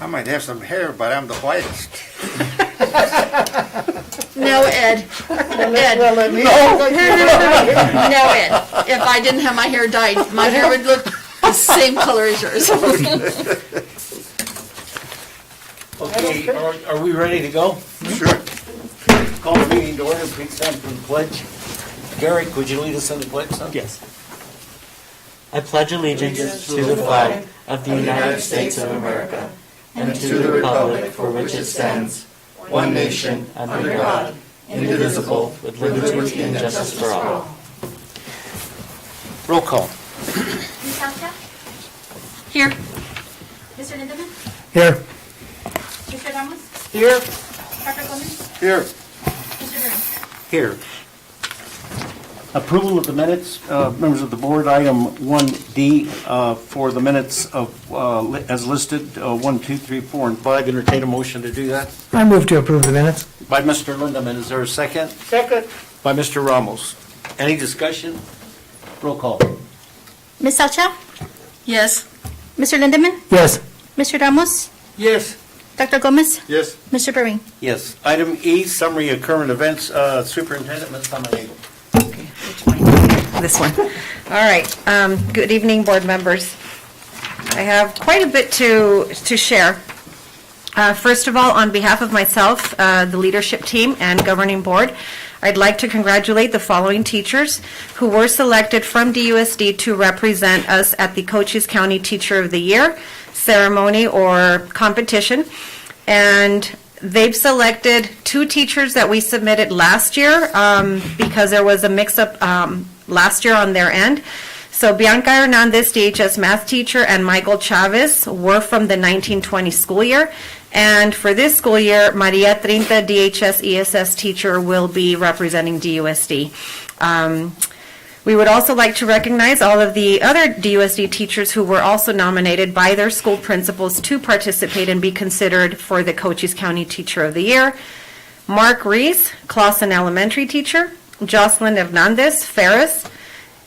I might have some hair, but I'm the whitest. No, Ed. Ed. No, Ed. If I didn't have my hair dyed, my hair would look the same color as yours. Okay, are we ready to go? Sure. Call the meeting to order, please stand for the pledge. Garrick, would you lead us in the pledge, son? Yes. I pledge allegiance to the flag of the United States of America and to the republic for which it stands, one nation, under God, indivisible, with liberty and justice for all. Roll call. Ms. Alka? Here. Mr. Lindemann? Here. Mr. Ramos? Here. Dr. Gomez? Here. Mr. Burns? Here. Approval of the minutes, members of the board, item 1D for the minutes of, as listed, 1, 2, 3, 4, and 5. Entertain a motion to do that. I move to approve the minutes. By Mr. Lindeman, is there a second? Second. By Mr. Ramos. Any discussion? Roll call. Ms. Alka? Yes. Mr. Lindemann? Yes. Mr. Ramos? Yes. Dr. Gomez? Yes. Mr. Perrin? Yes. Item E, summary of current events. Superintendent, Ms. Samaniego. This one. All right. Good evening, board members. I have quite a bit to share. First of all, on behalf of myself, the leadership team, and governing board, I'd like to congratulate the following teachers who were selected from DUSD to represent us at the Cochise County Teacher of the Year ceremony or competition. And they've selected 2 teachers that we submitted last year because there was a mix-up last year on their end. So Bianca Hernandez, DHS math teacher, and Michael Chavez were from the 1920 school year. And for this school year, Maria Trinta, DHS ESS teacher, will be representing DUSD. We would also like to recognize all of the other DUSD teachers who were also nominated by their school principals to participate and be considered for the Cochise County Teacher of the Year. Mark Reese, Clausen Elementary teacher. Jocelyn Hernandez, Ferris.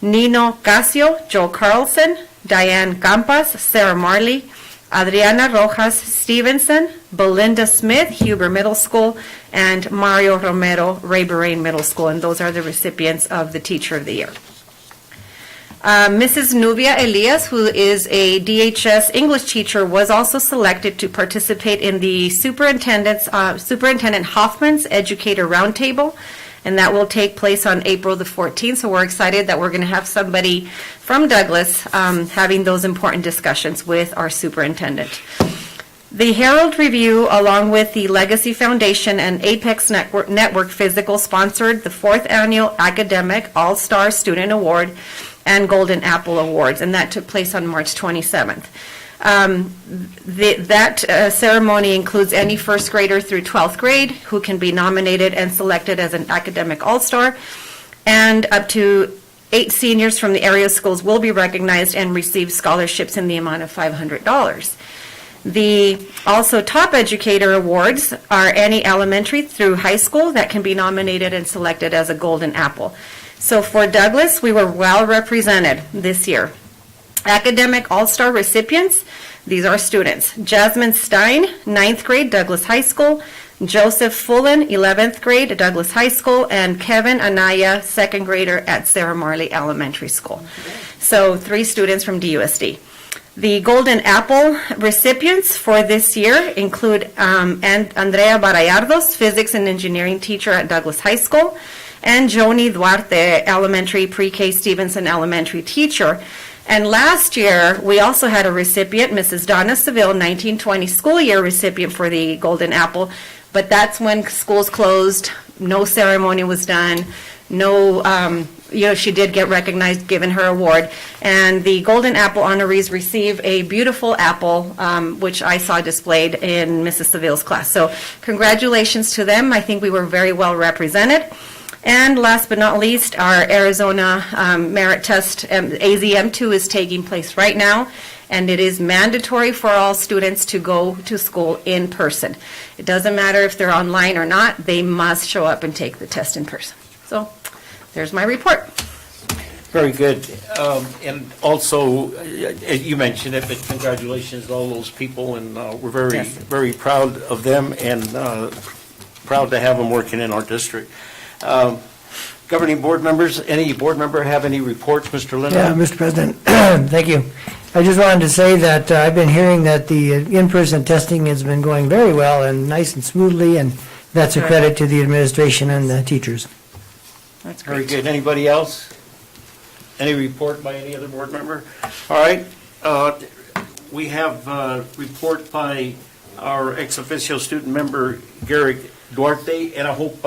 Nino Casio, Joe Carlson. Diane Campas, Sarah Marley. Adriana Rojas Stevenson, Belinda Smith, Huber Middle School, and Mario Romero, Ray Barain Middle School, and those are the recipients of the Teacher of the Year. Mrs. Nubia Elias, who is a DHS English teacher, was also selected to participate in the Superintendent Hoffman's Educator Roundtable, and that will take place on April the 14th. So we're excited that we're going to have somebody from Douglas having those important discussions with our superintendent. The Herald Review, along with the Legacy Foundation and Apex Network Physical, sponsored the 4th Annual Academic All-Star Student Award and Golden Apple Awards, and that took place on March 27th. That ceremony includes any first grader through 12th grade who can be nominated and selected as an academic all-star, and up to 8 seniors from the area schools will be recognized and receive scholarships in the amount of $500. The also top educator awards are any elementary through high school that can be nominated and selected as a golden apple. So for Douglas, we were well represented this year. Academic All-Star recipients, these are students. Jasmine Stein, 9th grade, Douglas High School. Joseph Fullen, 11th grade, Douglas High School. And Kevin Anaya, 2nd grader at Sarah Marley Elementary School. So 3 students from DUSD. The Golden Apple recipients for this year include Andrea Barayardos, Physics and Engineering teacher at Douglas High School. And Joni Duarte, Elementary Pre-K Stevenson Elementary teacher. And last year, we also had a recipient, Mrs. Donna Seville, 1920 school year recipient for the Golden Apple, but that's when schools closed, no ceremony was done, she did get recognized, given her award, and the Golden Apple honorees receive a beautiful apple, which I saw displayed in Mrs. Seville's class. So congratulations to them. I think we were very well represented. And last but not least, our Arizona merit test, AZM2, is taking place right now, and it is mandatory for all students to go to school in person. It doesn't matter if they're online or not, they must show up and take the test in person. So there's my report. Very good. And also, you mentioned it, but congratulations to all those people, and we're very, Yes. very proud of them and proud to have them working in our district. Governing board members, any board member have any reports, Mr. Lindo? Yeah, Mr. President, thank you. I just wanted to say that I've been hearing that the in-person testing has been going very well and nice and smoothly, and that's a credit to the administration and the teachers. That's Very great. good. Anybody else? Any report by any other board member? All right. We have a report by our ex officio student member, Garrick Duarte, and I hope,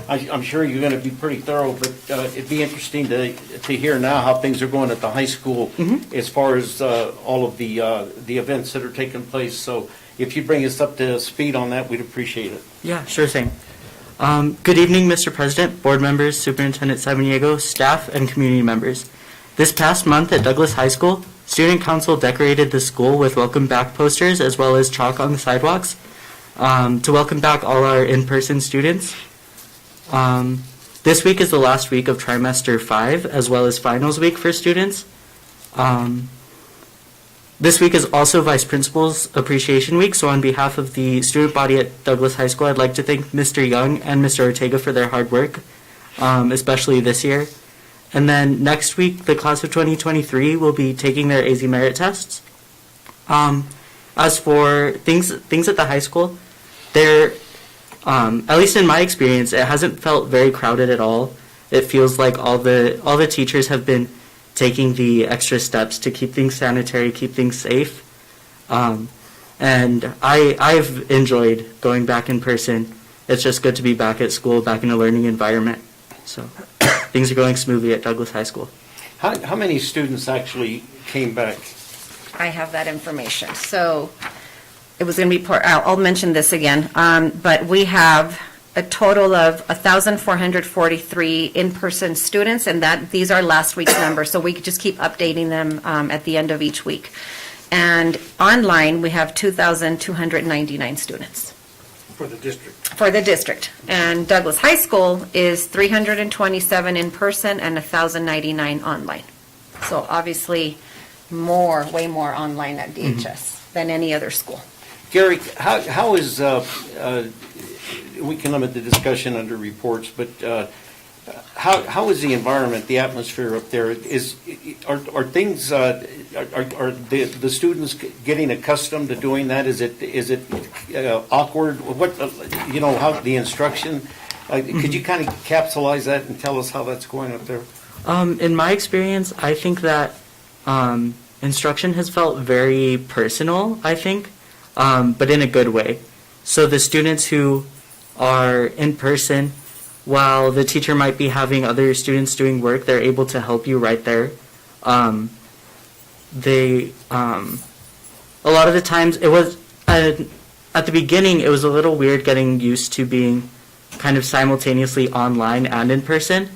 I'm sure you're going to be pretty thorough, but it'd be interesting to hear now how things are going at the high school as far as all of the events that are taking place. So if you bring us up to speed on that, we'd appreciate it. Yeah, sure thing. Good evening, Mr. President, board members, Superintendent Samaniego, staff, and community members. This past month at Douglas High School, Student Council decorated the school with welcome back posters as well as chalk on the sidewalks to welcome back all our in-person students. This week is the last week of trimester 5 as well as finals week for students. This week is also Vice Principal's Appreciation Week, so on behalf of the student body at Douglas High School, I'd like to thank Mr. Young and Mr. Ortega for their hard work, especially this year. And then next week, the class of 2023 will be taking their AZ merit tests. As for things at the high school, at least in my experience, it hasn't felt very crowded at all. It feels like all the teachers have been taking the extra steps to keep things sanitary, keep things safe. And I've enjoyed going back in person. It's just good to be back at school, back in a learning environment. So things are going smoothly at Douglas High School. How many students actually came back? I have that information. So it was going to be, I'll mention this again, but we have a total of 1,443 in-person students, and these are last week's numbers, so we could just keep updating them at the end of each week. And online, we have 2,299 students. For the district. For the district. And Douglas High School is 327 in person and 1,099 online. So obviously, way more online at DHS than any other school. Gary, how is, we can limit the discussion under reports, but how is the environment, the atmosphere up there? Are things, are the students getting accustomed to doing that? Is it awkward? What, how the instruction, could you kind of capsulize that and tell us how that's going up there? In my experience, I think that instruction has felt very personal, I think, but in a good way. So the students who are in person, while the teacher might be having other students doing work, they're able to help you right there. A lot of the times it was, at the beginning, it was a little weird getting used to being kind of simultaneously online and in person.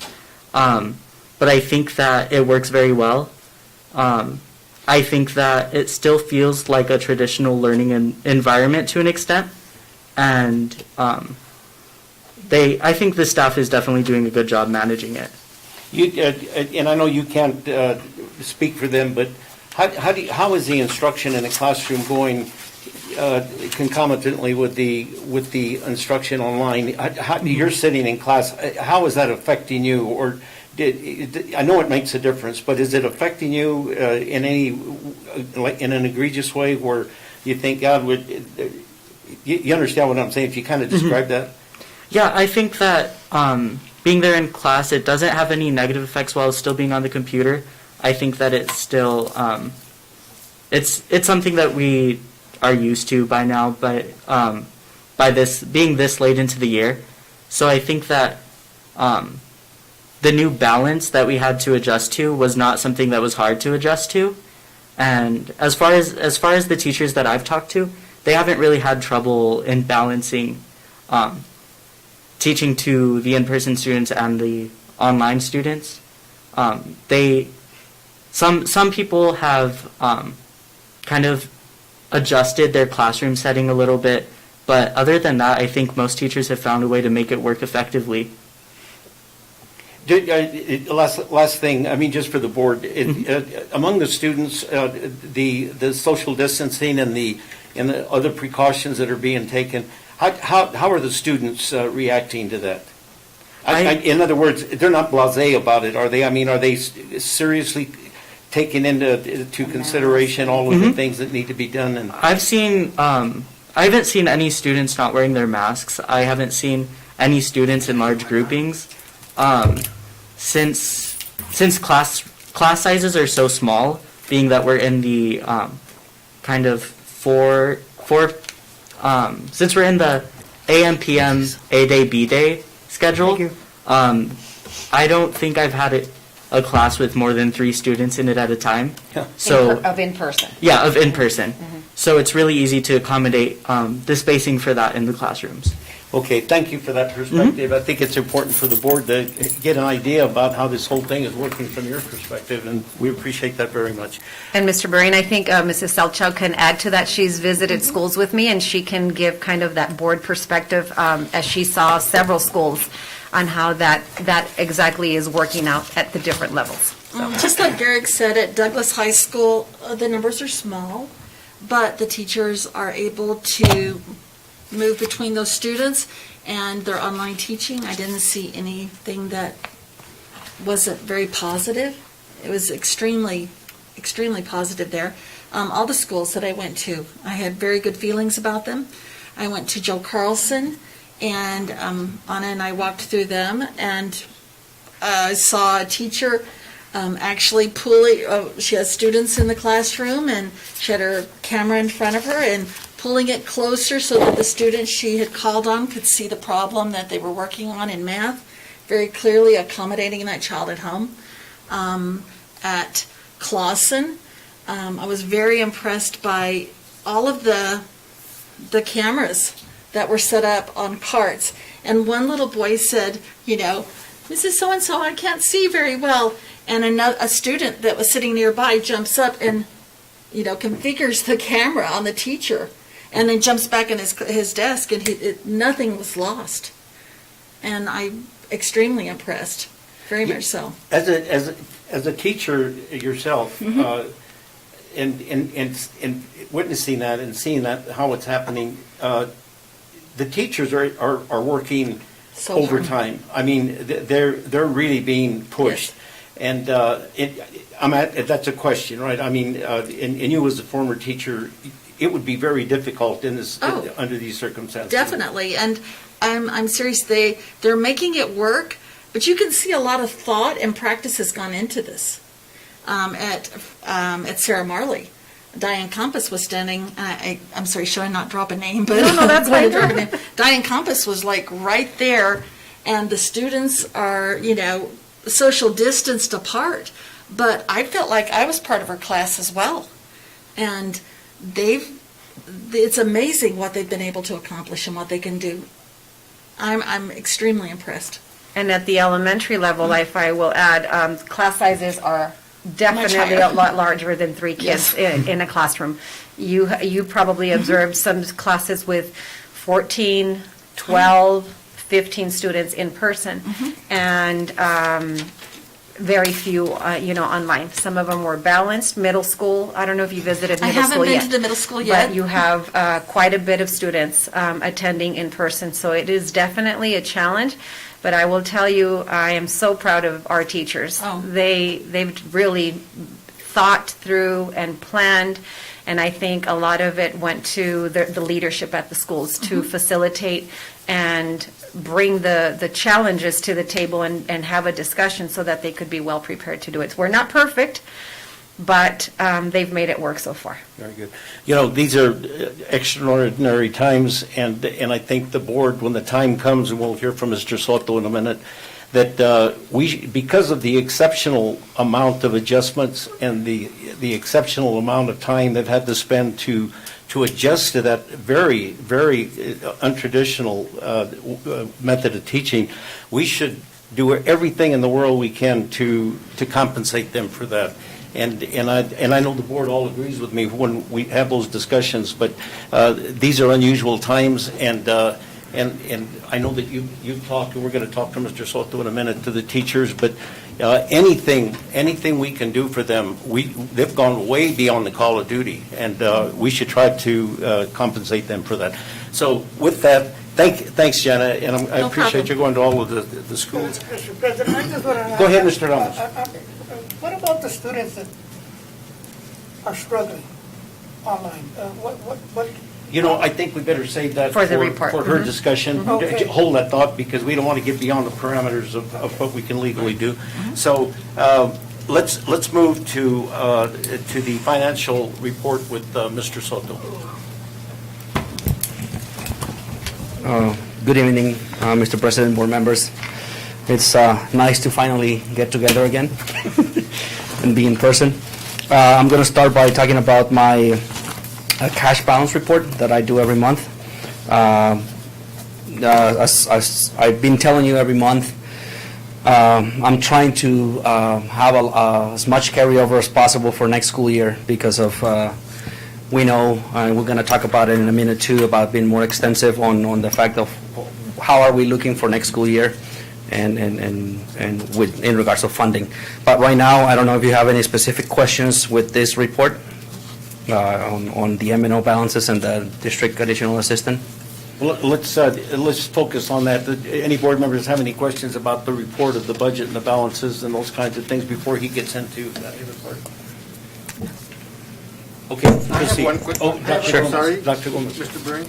But I think that it works very well. I think that it still feels like a traditional learning environment to an extent. And I think the staff is definitely doing a good job managing it. And I know you can't speak for them, but how is the instruction in the classroom going concomitantly with the instruction online? You're sitting in class. How is that affecting you? Or I know it makes a difference, but is it affecting you in an egregious way where you think God would? You understand what I'm saying? If you kind of describe that. Yeah, I think that being there in class, it doesn't have any negative effects while still being on the computer. I think that it's still, it's something that we are used to by now, but by this being this late into the year. So I think that the new balance that we had to adjust to was not something that was hard to adjust to. And as far as the teachers that I've talked to, they haven't really had trouble in balancing teaching to the in-person students and the online students. Some people have kind of adjusted their classroom setting a little bit, but other than that, I think most teachers have found a way to make it work effectively. Last thing, I mean, just for the board, among the students, the social distancing and the other precautions that are being taken, how are the students reacting to that? In other words, they're not blasé about it, are they? I mean, are they seriously taking into consideration all of the things that need to be done? And I haven't seen any students not wearing their masks. I haven't seen any students in large groupings. Since class sizes are so small, being that we're in the kind of since we're in the AM, PM, A day, B day schedule, I don't think I've had a class with more than 3 students in it at a time. So Of in-person. yeah, of in-person. So it's really easy to accommodate the spacing for that in the classrooms. Okay, thank you for that perspective. I think it's important for the board to get an idea about how this whole thing is working from your perspective, and we appreciate that very much. And Mr. Brain, I think Mrs. Selchow can add to that. She's visited schools with me, and she can give kind of that board perspective as she saw several schools on how that exactly is working out at the different levels. Just like Garrick said, at Douglas High School, the numbers are small, but the teachers are able to move between those students and their online teaching. I didn't see anything that wasn't very positive. It was extremely, extremely positive there. All the schools that I went to, I had very good feelings about them. I went to Joe Carlson, and Anna and I walked through them, and I saw a teacher actually she has students in the classroom, and she had her camera in front of her and pulling it closer so that the students she had called on could see the problem that they were working on in math, very clearly accommodating that child at home. At Clawson, I was very impressed by all of the cameras that were set up on carts. And one little boy said, Mrs. So-and-so, I can't see very well. And a student that was sitting nearby jumps up and, configures the camera on the teacher, and then jumps back in his desk, and nothing was lost. And I'm extremely impressed, very much so. As a teacher yourself, and witnessing that and seeing that, how it's happening, the teachers are working So overtime. I mean, they're really being pushed. And that's a question, right? I mean, and you as a former teacher, it would be very difficult under these circumstances. Definitely, and I'm serious. They're making it work, but you can see a lot of thought and practice has gone into this. At Sarah Marley, Diane Compass was standing. I'm sorry, should I not drop a name? But No, that's fine. Diane Compass was like right there, and the students are social distanced apart. But I felt like I was part of her class as well, and it's amazing what they've been able to accomplish and what they can do. I'm extremely impressed. And at the elementary level, if I will add, class sizes are definitely a lot larger than 3 kids in a classroom. You probably observed some classes with 14, 12, 15 students in person, and very few, online. Some of them were balanced. Middle school, I don't know if you visited middle school yet. I haven't been to the middle school yet. But you have quite a bit of students attending in person, so it is definitely a challenge. But I will tell you, I am so proud of our teachers. Oh. They've really thought through and planned, and I think a lot of it went to the leadership at the schools to facilitate and bring the challenges to the table and have a discussion so that they could be well prepared to do it. We're not perfect, but they've made it work so far. Very good. These are extraordinary times, and I think the board, when the time comes, and we'll hear from Mr. Soto in a minute, that because of the exceptional amount of adjustments and the exceptional amount of time they've had to spend to adjust to that very, very untraditional method of teaching, we should do everything in the world we can to compensate them for that. And I know the board all agrees with me when we have those discussions, but these are unusual times, and I know that you've talked, and we're going to talk to Mr. Soto in a minute, to the teachers, but anything we can do for them, they've gone way beyond the call of duty, and we should try to compensate them for that. So with that, thanks, Jenna, and I appreciate you going to all of the schools. Mr. President, I just want to... Go ahead, Mr. Ramos. What about the students that are struggling online? What? I think we better save that For the report. for her discussion. Okay. Hold that thought, because we don't want to get beyond the parameters of what we can legally do. So let's move to the financial report with Mr. Soto. Good evening, Mr. President, board members. It's nice to finally get together again and be in person. I'm going to start by talking about my cash balance report that I do every month. as I've been telling you every month, I'm trying to have as much carryover as possible for next school year because of, we know, we're going to talk about it in a minute too, about being more extensive on the fact of how are we looking for next school year and with, in regards to funding. But right now, I don't know if you have any specific questions with this report on the M&O balances and the district additional assistant. Well, let's focus on that. Any board members have any questions about the report of the budget and the balances and those kinds of things before he gets into that report? Okay, I have proceed. one quick. Oh, Dr. Gomez. Sorry, Dr. Gomez. Mr. Bring.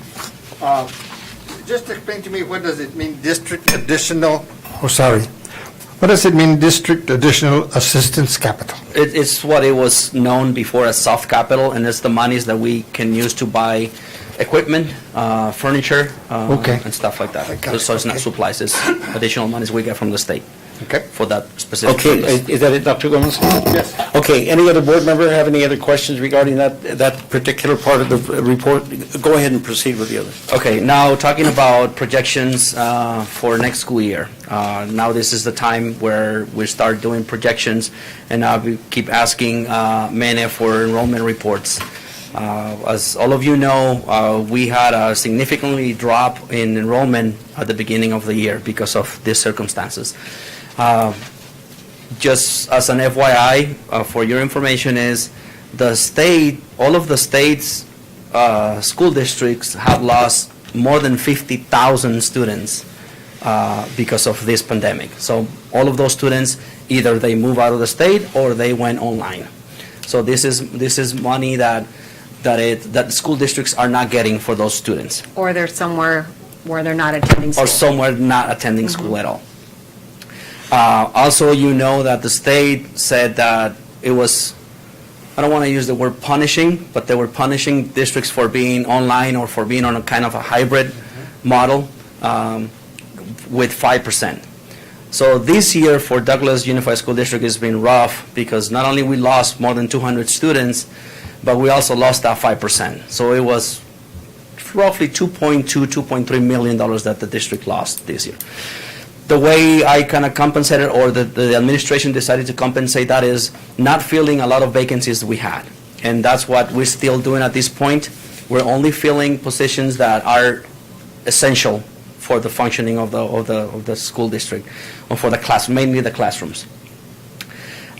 Just explain to me, what does it mean, district additional, oh, sorry. What does it mean, district additional assistance capital? It's what it was known before as soft capital, and it's the monies that we can use to buy equipment, furniture, Okay. and stuff like I that. got it, So it's not okay. supplies, it's additional monies we get from the state Okay. for that specific Okay, purpose. is that it, Dr. Gomez? Yes. Okay, any other board member have any other questions regarding that particular part of the report? Go ahead and proceed with the others. Okay, now talking about projections for next school year. Now this is the time where we start doing projections, and we keep asking Mene for enrollment reports. As all of you know, we had a significantly drop in enrollment at the beginning of the year because of these circumstances. Just as an FYI, for your information is, the state, all of the state's school districts have lost more than 50,000 students because of this pandemic. So all of those students, either they move out of the state or they went online. So this is money that school districts are not getting for those students, Or they're somewhere where they're not attending school. or somewhere not attending school at all. Also, you know that the state said that it was, I don't want to use the word punishing, but they were punishing districts for being online or for being on a kind of a hybrid model with 5%. So this year for Douglas Unified School District has been rough because not only we lost more than 200 students, but we also lost that 5%. So it was roughly $2.3 million that the district lost this year. The way I kind of compensated, or the administration decided to compensate that, is not filling a lot of vacancies we had. And that's what we're still doing at this point. We're only filling positions that are essential for the functioning of the school district, or for the class, mainly the classrooms.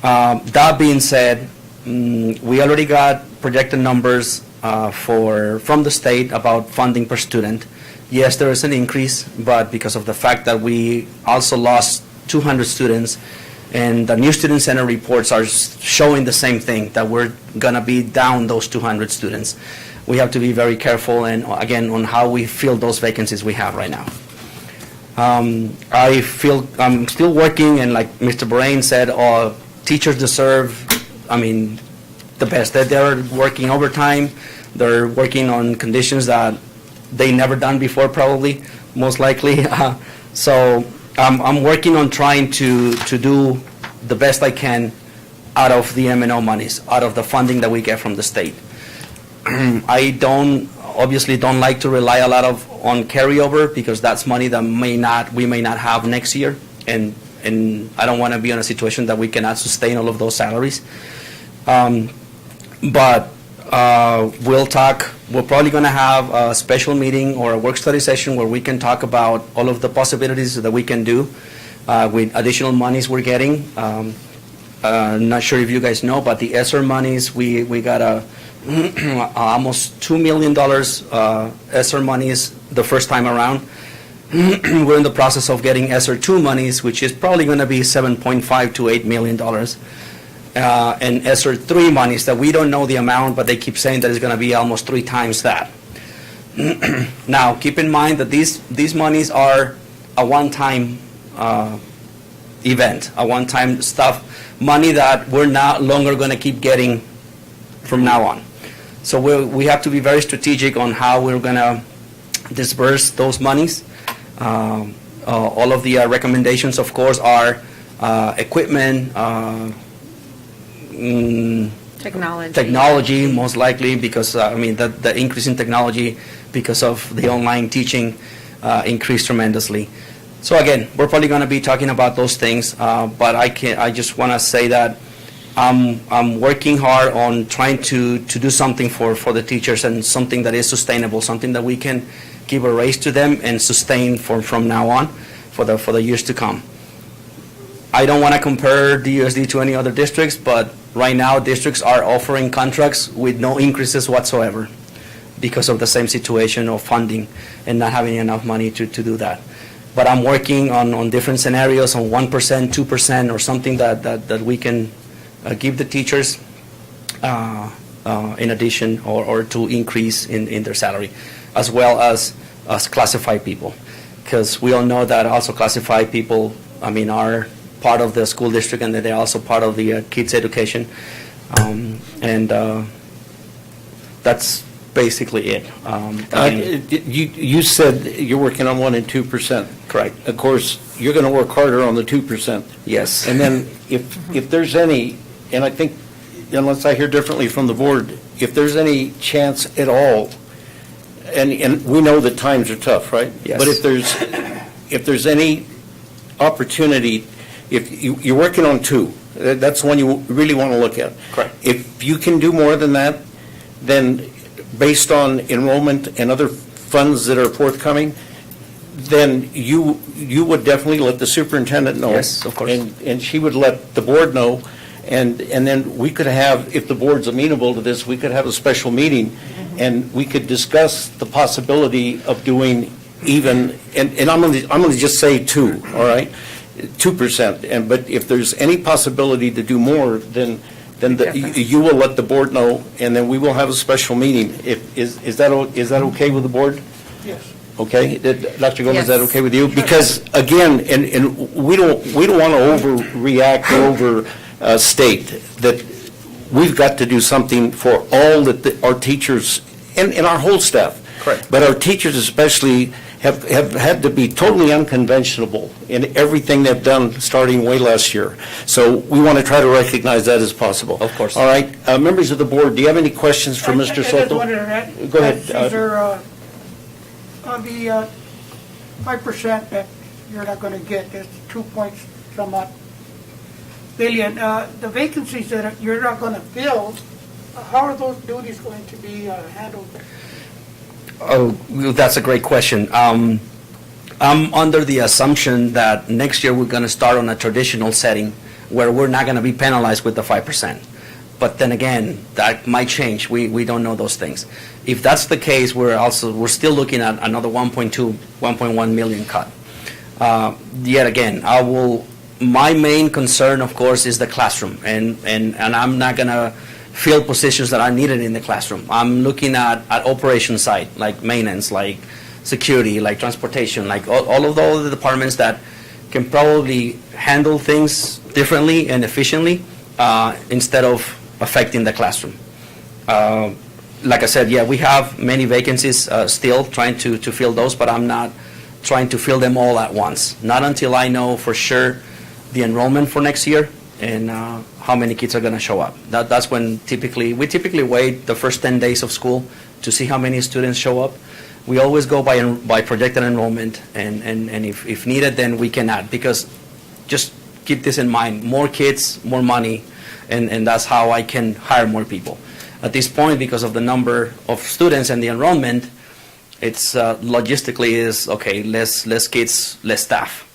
That being said, we already got projected numbers from the state about funding per student. Yes, there is an increase, but because of the fact that we also lost 200 students, and the new student center reports are showing the same thing, that we're going to be down those 200 students. We have to be very careful, and again, on how we fill those vacancies we have right now. I feel I'm still working, and like Mr. Brain said, teachers deserve, the best. That they're working overtime, they're working on conditions that they never done before, probably, most likely. So I'm working on trying to do the best I can out of the M&O monies, out of the funding that we get from the state. I obviously don't like to rely a lot on carryover, because that's money that we may not have next year, and I don't want to be in a situation that we cannot sustain all of those salaries. But we're probably going to have a special meeting or a work study session where we can talk about all of the possibilities that we can do with additional monies we're getting. Not sure if you guys know, but the ESSER monies, we got almost $2 million ESSER monies the first time around. We're in the process of getting ESSER 2 monies, which is probably going to be $7.5 to $8 million. And ESSER 3 monies that we don't know the amount, but they keep saying that it's going to be almost 3 times that. Now, keep in mind that these monies are a one-time event, a one-time money that we're not longer going to keep getting from now on. So we have to be very strategic on how we're going to disperse those monies. All of the recommendations, of course, are equipment, technology, most likely, because the increase in technology because of the online teaching, increased tremendously. So again, we're probably going to be talking about those things, but I just want to say that I'm working hard on trying to do something for the teachers, and something that is sustainable, something that we can give a raise to them and sustain from now on for the years to come. I don't want to compare DUSD to any other districts, but right now districts are offering contracts with no increases whatsoever because of the same situation of funding and not having enough money to do that. But I'm working on different scenarios, on 1%, 2%, or something that we can give the teachers in addition, or to increase in their salary, as well as classified people. Because we all know that also classified people, are part of the school district, and that they're also part of the kids' education. That's basically it. You said you're working on 1% and 2%. Correct. Of course, you're going to work harder on the 2%. Yes. And then if there's any, and I think, unless I hear differently from the board, if there's any chance at all, and we know that times are tough, right? Yes. But if there's any opportunity, if you're working on 2, that's one you really want to look at. Correct. If you can do more than that, then based on enrollment and other funds that are forthcoming, then you would definitely let the superintendent know. Yes, of course. And she would let the board know, and then we could have, if the board's amenable to this, we could have a special meeting, and we could discuss the possibility of doing even, and I'm going to just say 2, all right? 2%, but if there's any possibility to do more, then you will let the board know, and then we will have a special meeting. Is that okay with the board? Yes. Okay, Dr. Gomez, is that Yes. okay with you? Because again, and we don't want to overreact or overstate that we've got to do something for all that our teachers and our whole staff. Correct. But our teachers especially have had to be totally unconventional in everything they've done starting way last year. So we want to try to recognize that as possible. Of course. All right, members of the board, do you have any questions for Mr. I just Soto? wanted to add, Go ahead. Cesar, on the 5% that you're not going to get, that's 2 points some odd billion. The vacancies that you're not going to fill, how are those duties going to be handled? Oh, that's a great question. I'm under the assumption that next year we're going to start on a traditional setting where we're not going to be penalized with the 5%. But then again, that might change. We don't know those things. If that's the case, we're still looking at another 1.2, 1.1 million cut. Yet again, my main concern, of course, is the classroom, and I'm not going to fill positions that are needed in the classroom. I'm looking at operation side, like maintenance, like security, like transportation, like all of those departments that can probably handle things differently and efficiently instead of affecting the classroom. Like I said, yeah, we have many vacancies still, trying to fill those, but I'm not trying to fill them all at once. Not until I know for sure the enrollment for next year and how many kids are going to show up. That's when we typically wait the first 10 days of school to see how many students show up. We always go by projected enrollment, and if needed, then we can add, because just keep this in mind, more kids, more money, and that's how I can hire more people. At this point, because of the number of students and the enrollment, it's logistically is, okay, less kids, less staff.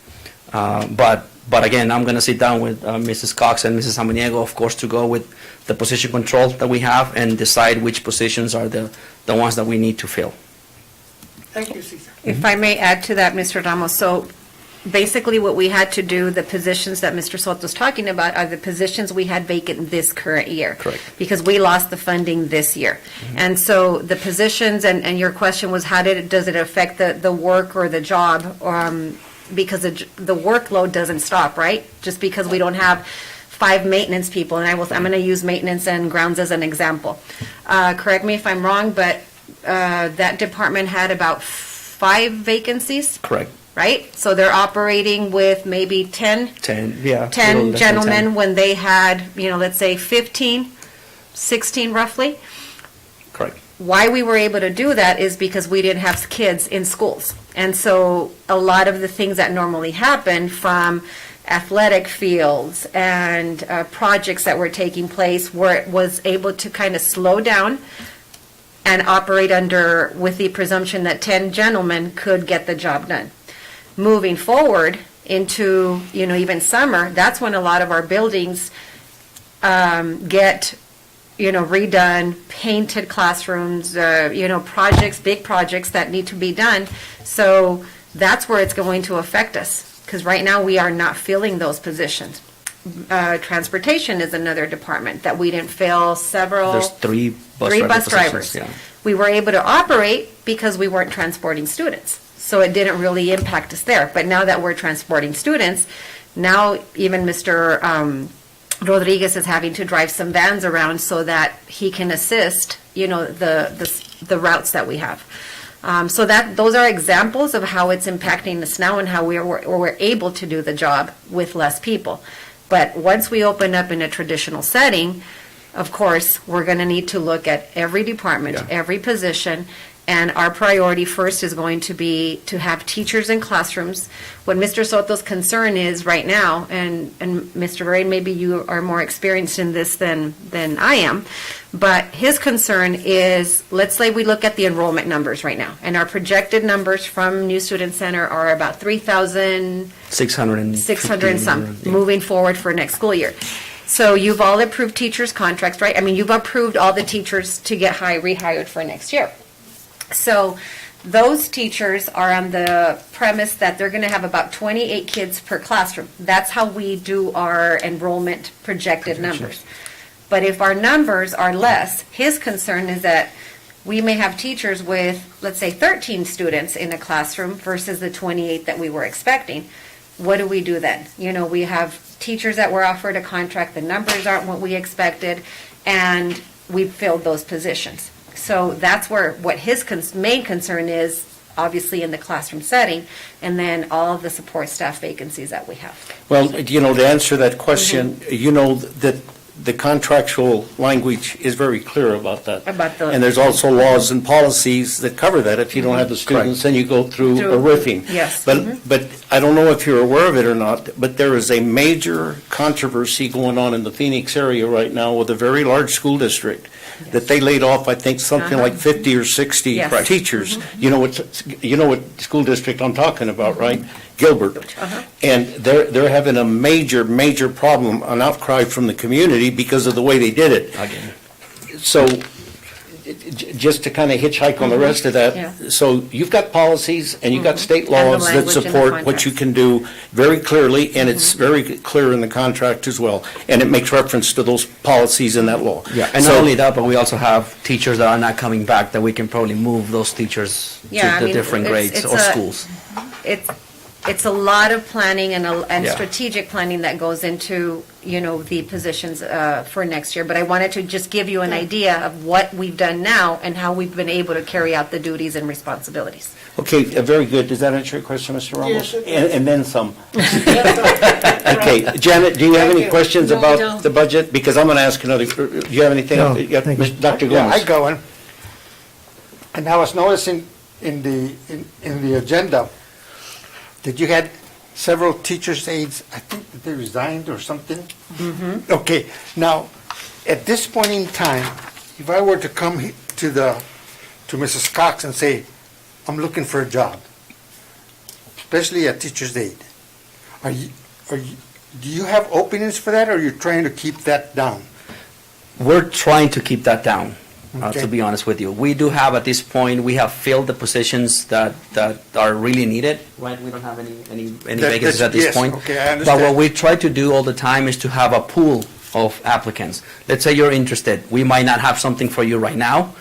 But again, I'm going to sit down with Mrs. Cox and Mrs. Samaniego, of course, to go with the position control that we have and decide which positions are the ones that we need to fill. Thank you, Cesar. If I may add to that, Mr. Ramos, so basically what we had to do, the positions that Mr. Soto's talking about are the positions we had vacant this current year. Correct. Because we lost the funding this year. And so the positions, and your question was, does it affect the work or the job? Because the workload doesn't stop, right? Just because we don't have 5 maintenance people, and I'm going to use maintenance and grounds as an example. Correct me if I'm wrong, but that department had about 5 vacancies, Correct. right? So they're operating with maybe 10 Yeah. 10 gentlemen when they had, let's say 15, 16 roughly. Correct. Why we were able to do that is because we didn't have kids in schools. And so a lot of the things that normally happen from athletic fields and projects that were taking place where it was able to kind of slow down and operate with the presumption that 10 gentlemen could get the job done. Moving forward into, even summer, that's when a lot of our buildings get, redone, painted classrooms, projects, big projects that need to be done. So that's where it's going to affect us, because right now we are not filling those positions. Transportation is another department that we didn't fill several. There's three bus drivers. Yeah. We were able to operate because we weren't transporting students. So it didn't really impact us there. But now that we're transporting students, now even Mr. Rodriguez is having to drive some vans around so that he can assist, the routes that we have. So those are examples of how it's impacting us now and how we're able to do the job with less people. But once we open up in a traditional setting, of course, we're going to need to look at every department, every position, and our priority first is going to be to have teachers in classrooms. What Mr. Soto's concern is right now, and Mr. Ray, maybe you are more experienced in this than I am, but his concern is, let's say we look at the enrollment numbers right now, and our projected numbers from New Student Center are about 600 and some, moving forward for next school year. So you've all approved teachers' contracts, right? I mean, you've approved all the teachers to get rehired for next year. So those teachers are on the premise that they're going to have about 28 kids per classroom. That's how we do our enrollment projected numbers. But if our numbers are less, his concern is that we may have teachers with, let's say, 13 students in a classroom versus the 28 that we were expecting. What do we do then? We have teachers that were offered a contract, the numbers aren't what we expected, and we've filled those positions. So that's what his main concern is, obviously in the classroom setting, and then all of the support staff vacancies that we have. Well, to answer that question, that the contractual language is very clear about that. And there's also laws and policies that cover that. If you don't have the students, then you go through a riffing. Yes. But I don't know if you're aware of it or not, but there is a major controversy going on in the Phoenix area right now with a very large school district that they laid off, I think, something like 50 or 60 Yes. teachers. You know what school district I'm talking about, right? Gilbert. And they're having a major problem, an outcry from the community because of the way they did it. Again. So, just to kind of hitchhike on the rest of that, so you've got policies and you've got state And the laws that language in the support what contracts. you can do very clearly, and it's very clear in the contract as well, and it makes reference to those policies in that law. Yeah, and So- not only that, but we also have teachers that are not coming back, that we can probably move those teachers Yeah, I to the mean, different grades it's or a- schools. It's a lot of planning and Yeah. strategic planning that goes into, the positions for next year. But I wanted to just give you an idea of what we've done now and how we've been able to carry out the duties and responsibilities. Okay, very good. Does that answer your question, Mr. Ramos? Yes, it does. And then some. Okay, Janet, do you have any questions No, I about don't. the budget? Because I'm going to ask another, do you have anything? No, Yeah, thank you. Dr. Yeah, I Gomez? go in. And I was noticing in the agenda that you had several teachers' aides, I think that they resigned or something? Mm-hmm. Okay, now, at this point in time, if I were to come to Mrs. Cox and say, I'm looking for a job, especially a teacher's aide, do you have openings for that, or are you trying to keep that down? We're trying to keep that down, Okay. to be honest with you. We do have, at this point, we have filled the positions that are really needed, right? We don't have any vacancies at this yes, point. okay, I But understand. what we try to do all the time is to have a pool of applicants. Let's say you're interested. We might not have something for you right now,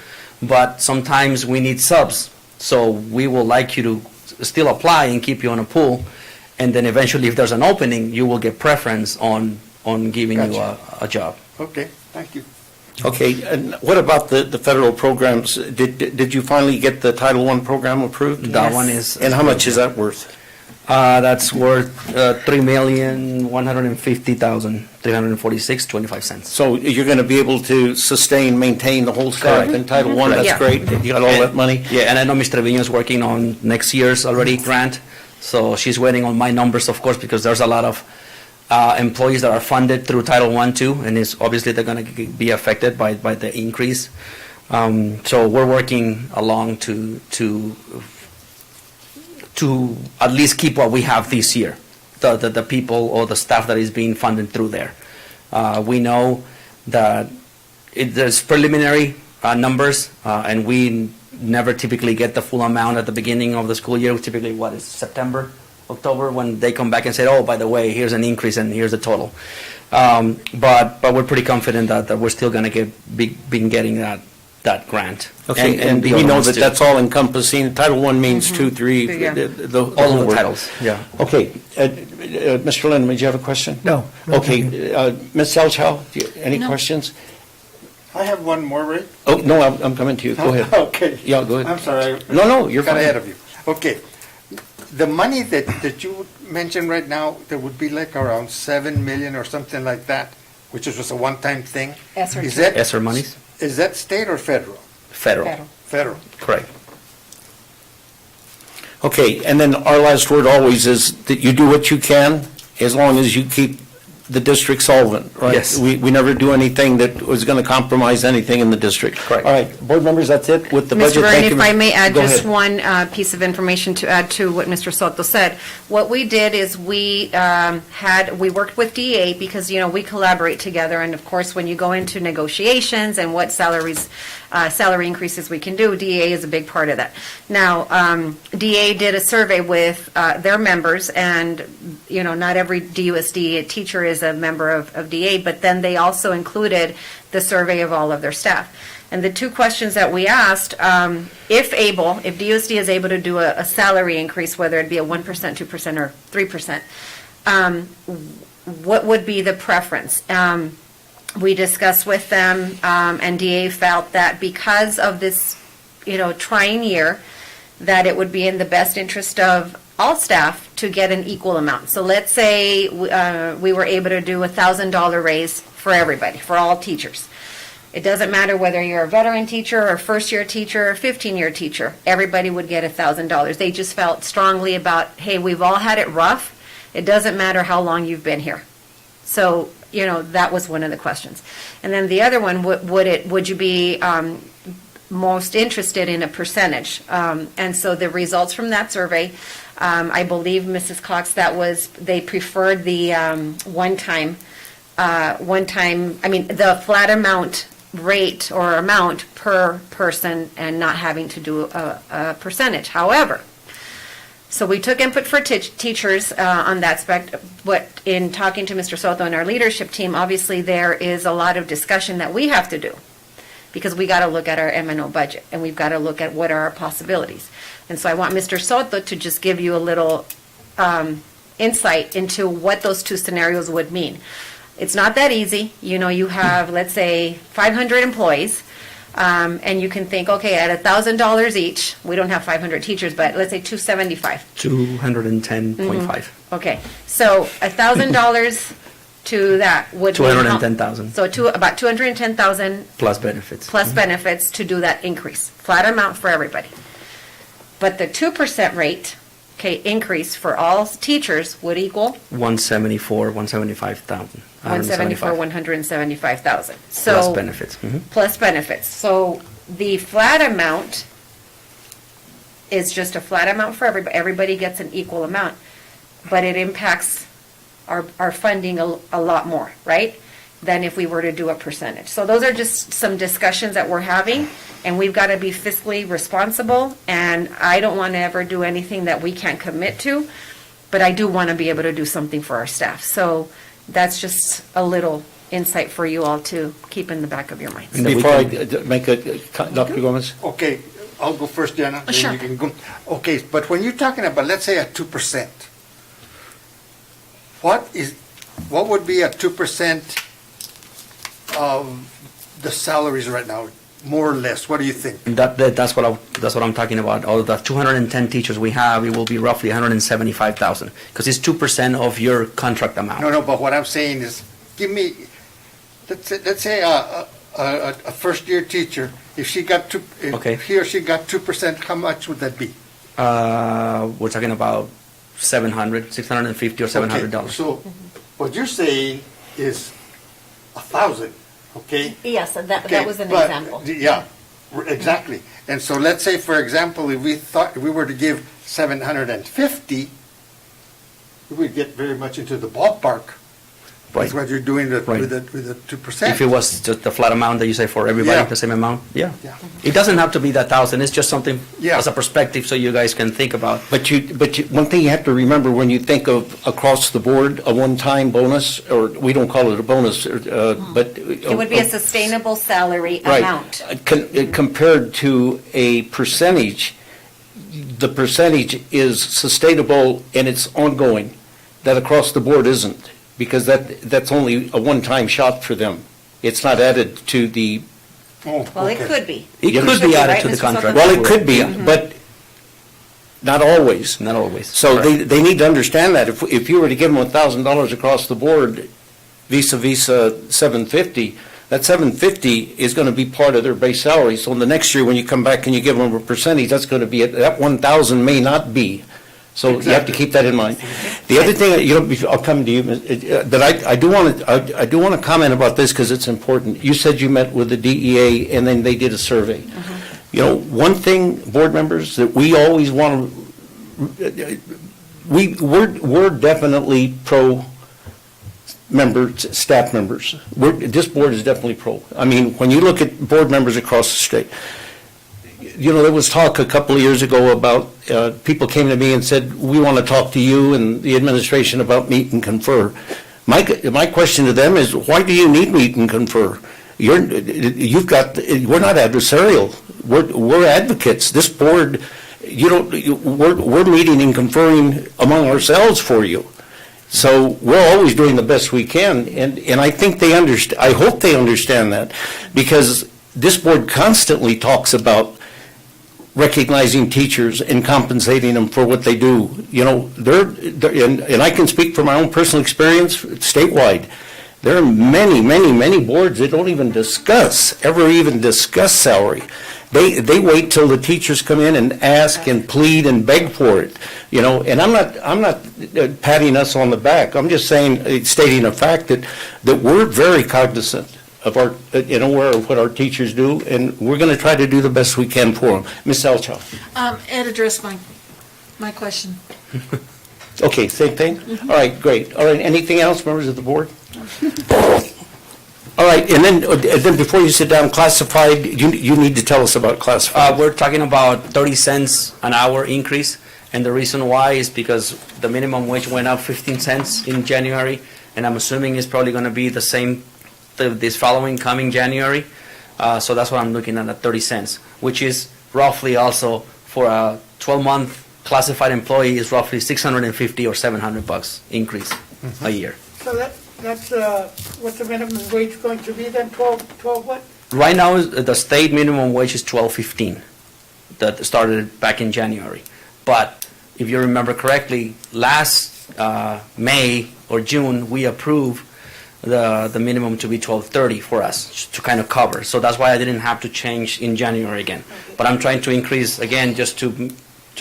but sometimes we need subs. So we would like you to still apply and keep you on a pool. And then eventually, if there's an opening, you will get preference on giving you a job. Okay, thank you. Okay, and what about the federal programs? Did you finally get the Title I program approved? That Yes. one is. And how much is that worth? That's worth $3,150,346.25. So you're going to be able to sustain, maintain the whole staff Correct. in Title I? That's Yeah. great. You got all that money? Yeah, and I know Ms. Trevino is working on next year's already grant, so she's waiting on my numbers, of course, because there's a lot of employees that are funded through Title I too, and it's obviously they're going to be affected by the increase. So we're working along to at least keep what we have this year, the people or the staff that is being funded through there. We know that there's preliminary numbers, and we never typically get the full amount at the beginning of the school year. Typically, what is September, October, when they come back and say, oh, by the way, here's an increase and here's the total. But we're pretty confident that we're still going to be getting that grant. Okay, and the we other know ones that too. that's all encompassing. Title I means 2, 3, Yeah. the All whole of the word. titles, yeah. Okay, Mr. Lindeman, did you have a question? No. no, thank you. Okay, Ms. Selchow, any No. questions? I have one more, Ray. Oh, no, I'm coming to you. Go ahead. Okay. Yeah, go ahead. I'm sorry. No, you're Got fine. ahead of you. Okay. The money that you mentioned right now, there would be like around 7 million or something like that, which is just a one-time thing. ESSER Is too. that- ESSER monies? Is that state or federal? Federal, Federal. correct. Okay, and then our last word always is that you do what you can as long as you keep the district solvent, right? Yes. We never do anything that was going to compromise anything in the district. Correct. All right, board members, that's it with the Mr. budget. Byrne, Thank you. if I may add Go just ahead. one piece of information to add to what Mr. Soto said. What we did is we worked with DA because, we collaborate together, and of course, when you go into negotiations and what salary increases we can do, DA is a big part of that. Now, DA did a survey with their members, and, not every DUSD teacher is a member of DA, but then they also included the survey of all of their staff. And the two questions that we asked, if DUSD is able to do a salary increase, whether it be a 1%, 2%, or 3%, what would be the preference? We discussed with them, and DA felt that because of this, trying year, that it would be in the best interest of all staff to get an equal amount. So let's say we were able to do a $1,000 raise for everybody, for all teachers. It doesn't matter whether you're a veteran teacher or first-year teacher or 15-year teacher. Everybody would get $1,000. They just felt strongly about, hey, we've all had it rough. It doesn't matter how long you've been here. So, that was one of the questions. And then the other one, would you be most interested in a percentage? And so the results from that survey, I believe, Mrs. Cox, they preferred the the flat amount rate or amount per person and not having to do a percentage. However, so we took input for teachers on that aspect, but in talking to Mr. Soto and our leadership team, obviously there is a lot of discussion that we have to do because we got to look at our M&O budget and we've got to look at what are our possibilities. And so I want Mr. Soto to just give you a little insight into what those two scenarios would mean. It's not that easy. You have, let's say, 500 employees, and you can think, okay, at $1,000 each, we don't have 500 teachers, but let's say 275. 210.5. Okay, so $1,000 to that would be how- 210,000. So about 210,000 Plus benefits. plus benefits to do that increase, flat amount for everybody. But the 2% rate, increase for all teachers would equal 175,000. 175,000. So Plus benefits. Mhm. plus benefits. So the flat amount is just a flat amount for everybody. Everybody gets an equal amount, but it impacts our funding a lot more, right, than if we were to do a percentage. So those are just some discussions that we're having, and we've got to be fiscally responsible, and I don't want to ever do anything that we can't commit to, but I do want to be able to do something for our staff. So that's just a little insight for you all to keep in the back of your minds. And before I make Dr. Gomez? Okay, I'll go first, Diana. then Sure. you can go. Okay, but when you're talking about, let's say, a 2%, what would be a 2% of the salaries right now? more or less? What do you think? That's what I'm talking about. All the 210 teachers we have, it will be roughly 175,000, because it's 2% of your contract amount. No, but what I'm saying is, give me, let's say a first-year teacher, if she got two, Okay. if he or she got 2%, how much would that be? We're talking about $650 or $700. Okay, so what you're saying is 1,000, okay? Yes, that Okay, was an but- example. Yeah, exactly. And so let's say, for example, if we were to give 750, we would get very much into the ballpark. Right. That's what you're doing Right. with the 2%. If it was just the flat amount that you say for everybody, Yeah. the same amount, yeah. Yeah. It doesn't have to be that 1,000, it's just something Yeah. as a perspective so you guys can think about. But one thing you have to remember when you think of across the board, a one-time bonus, or we don't call it a bonus, but. It would be a sustainable salary Right. amount. Compared to a percentage, the percentage is sustainable and it's ongoing. That across the board isn't, because that's only a one-time shot for them. It's not added to the, Oh, Well, it okay. could be. It Yeah, could should be be, added right, to the Mr. Soto? contract. well, it could be, Yeah. but not always. Not always. So Correct. they need to understand that. If you were to give them $1,000 across the board vis-à-vis 750, that 750 is going to be part of their base salary. So in the next year, when you come back and you give them a percentage, that's going to be, that 1,000 may not be. So you have to keep that in mind. The other thing, I'll come to you, but I do want to comment about this because it's important. You said you met with the DEA and then they did a survey. One thing, board members, that we always want to, we're definitely pro members, staff members. This board is definitely pro. I mean, when you look at board members across the state, there was talk a couple of years ago about, people came to me and said, we want to talk to you and the administration about meet and confer. My question to them is, why do you need meet and confer? We're not adversarial. We're advocates. This board, we're meeting and conferring among ourselves for you. So we're always doing the best we can, and I think I hope they understand that, because this board constantly talks about recognizing teachers and compensating them for what they do. And I can speak from my own personal experience statewide. There are many boards that don't even ever discuss salary. They wait till the teachers come in and ask and plead and beg for it, and I'm not patting us on the back. I'm just stating a fact that we're very cognizant of our, aware of what our teachers do, and we're going to try to do the best we can for them. Ms. Elchow. Ed addressed my question. Okay, same thing? All right, great. All right, anything else, members of the board? All right, and then before you sit down, classified, you need to tell us about classified. We're talking about 30 cents an hour increase, and the reason why is because the minimum wage went up 15 cents in January, and I'm assuming it's probably going to be the same this coming January. So that's what I'm looking at 30 cents, which is roughly also for a 12-month classified employee is roughly $650 or $700 increase a year. So that's, what's the minimum wage going to be then, 12 what? Right now, the state minimum wage is $12.15. That started back in January. But if you remember correctly, last May or June, we approved the minimum to be $12.30 for us to kind of cover. So that's why I didn't have to change in January again. But I'm trying to increase again just to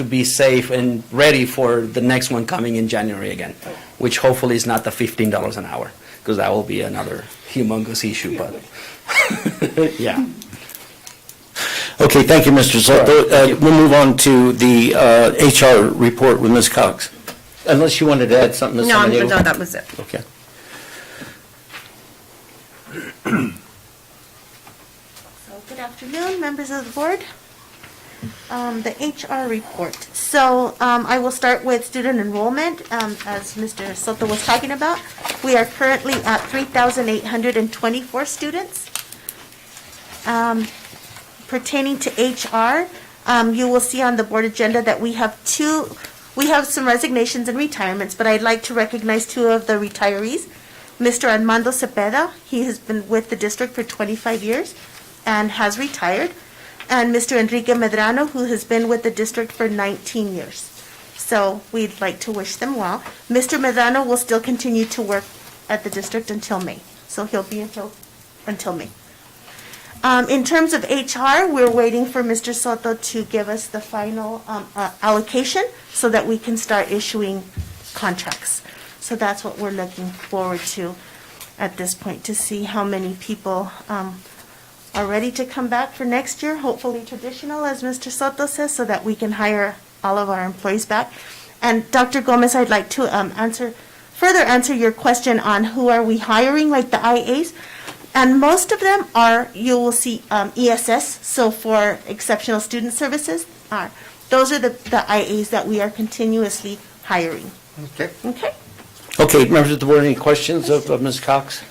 be safe and ready for the next one coming in January again, which hopefully is not the $15 an hour, because that will be another humongous issue. But yeah. Okay, thank you, Mr. Soto. We'll move on to the HR report with Ms. Cox. Unless you wanted to add something, Ms. No, Samaniego? no, that was it. Okay. So, good afternoon, members of the board. The HR report. So, I will start with student enrollment, as Mr. Soto was talking about. We are currently at 3,824 students. Pertaining to HR, you will see on the board agenda that we have some resignations and retirements, but I'd like to recognize two of the retirees. Mr. Armando Cepeda, he has been with the district for 25 years. and has retired, and Mr. Enrique Medrano, who has been with the district for 19 years. So we'd like to wish them well. Mr. Medrano will still continue to work at the district until May, so he'll be until May. In terms of HR, we're waiting for Mr. Soto to give us the final allocation so that we can start issuing contracts. So that's what we're looking forward to at this point, to see how many people are ready to come back for next year, hopefully traditional, as Mr. Soto says, so that we can hire all of our employees back. And Dr. Gomez, I'd like to further answer your question on who are we hiring, like the IAs. And most of them are, you will see ESS, so for exceptional student services. Those are the IAs that we are continuously hiring. Okay. Okay? Okay, members of the board, any questions of Ms. Cox?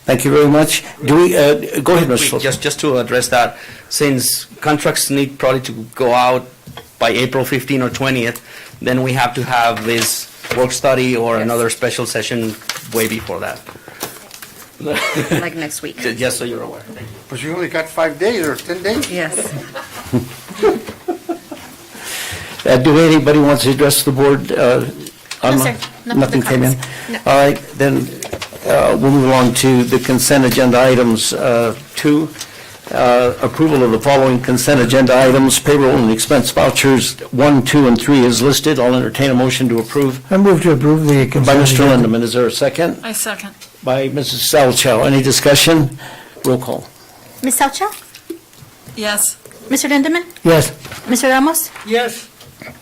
Thank you very much. Do we, go ahead, Mr. Soto. Just to address that, since contracts need probably to go out by April 15 or 20th, then we have to have this work study or another special session way before that. Like next week. Just so you're aware. Thank you. But you only got 5 days or 10 days? Yes. Do anybody want to address the board? No, sir. No Nothing public came in? comments. All right, then we'll move along to the consent agenda items. 2, approval of the following consent agenda items, payroll and expense vouchers 1, 2, and 3 is listed. I'll entertain a motion to approve. I move to approve the By consent Mr. agenda. Lindeman, is there a second? I second. By Mrs. Salchow. Any discussion? Roll call. Ms. Salcha? Yes. Mr. Lindemann? Yes. Mr. Ramos? Yes.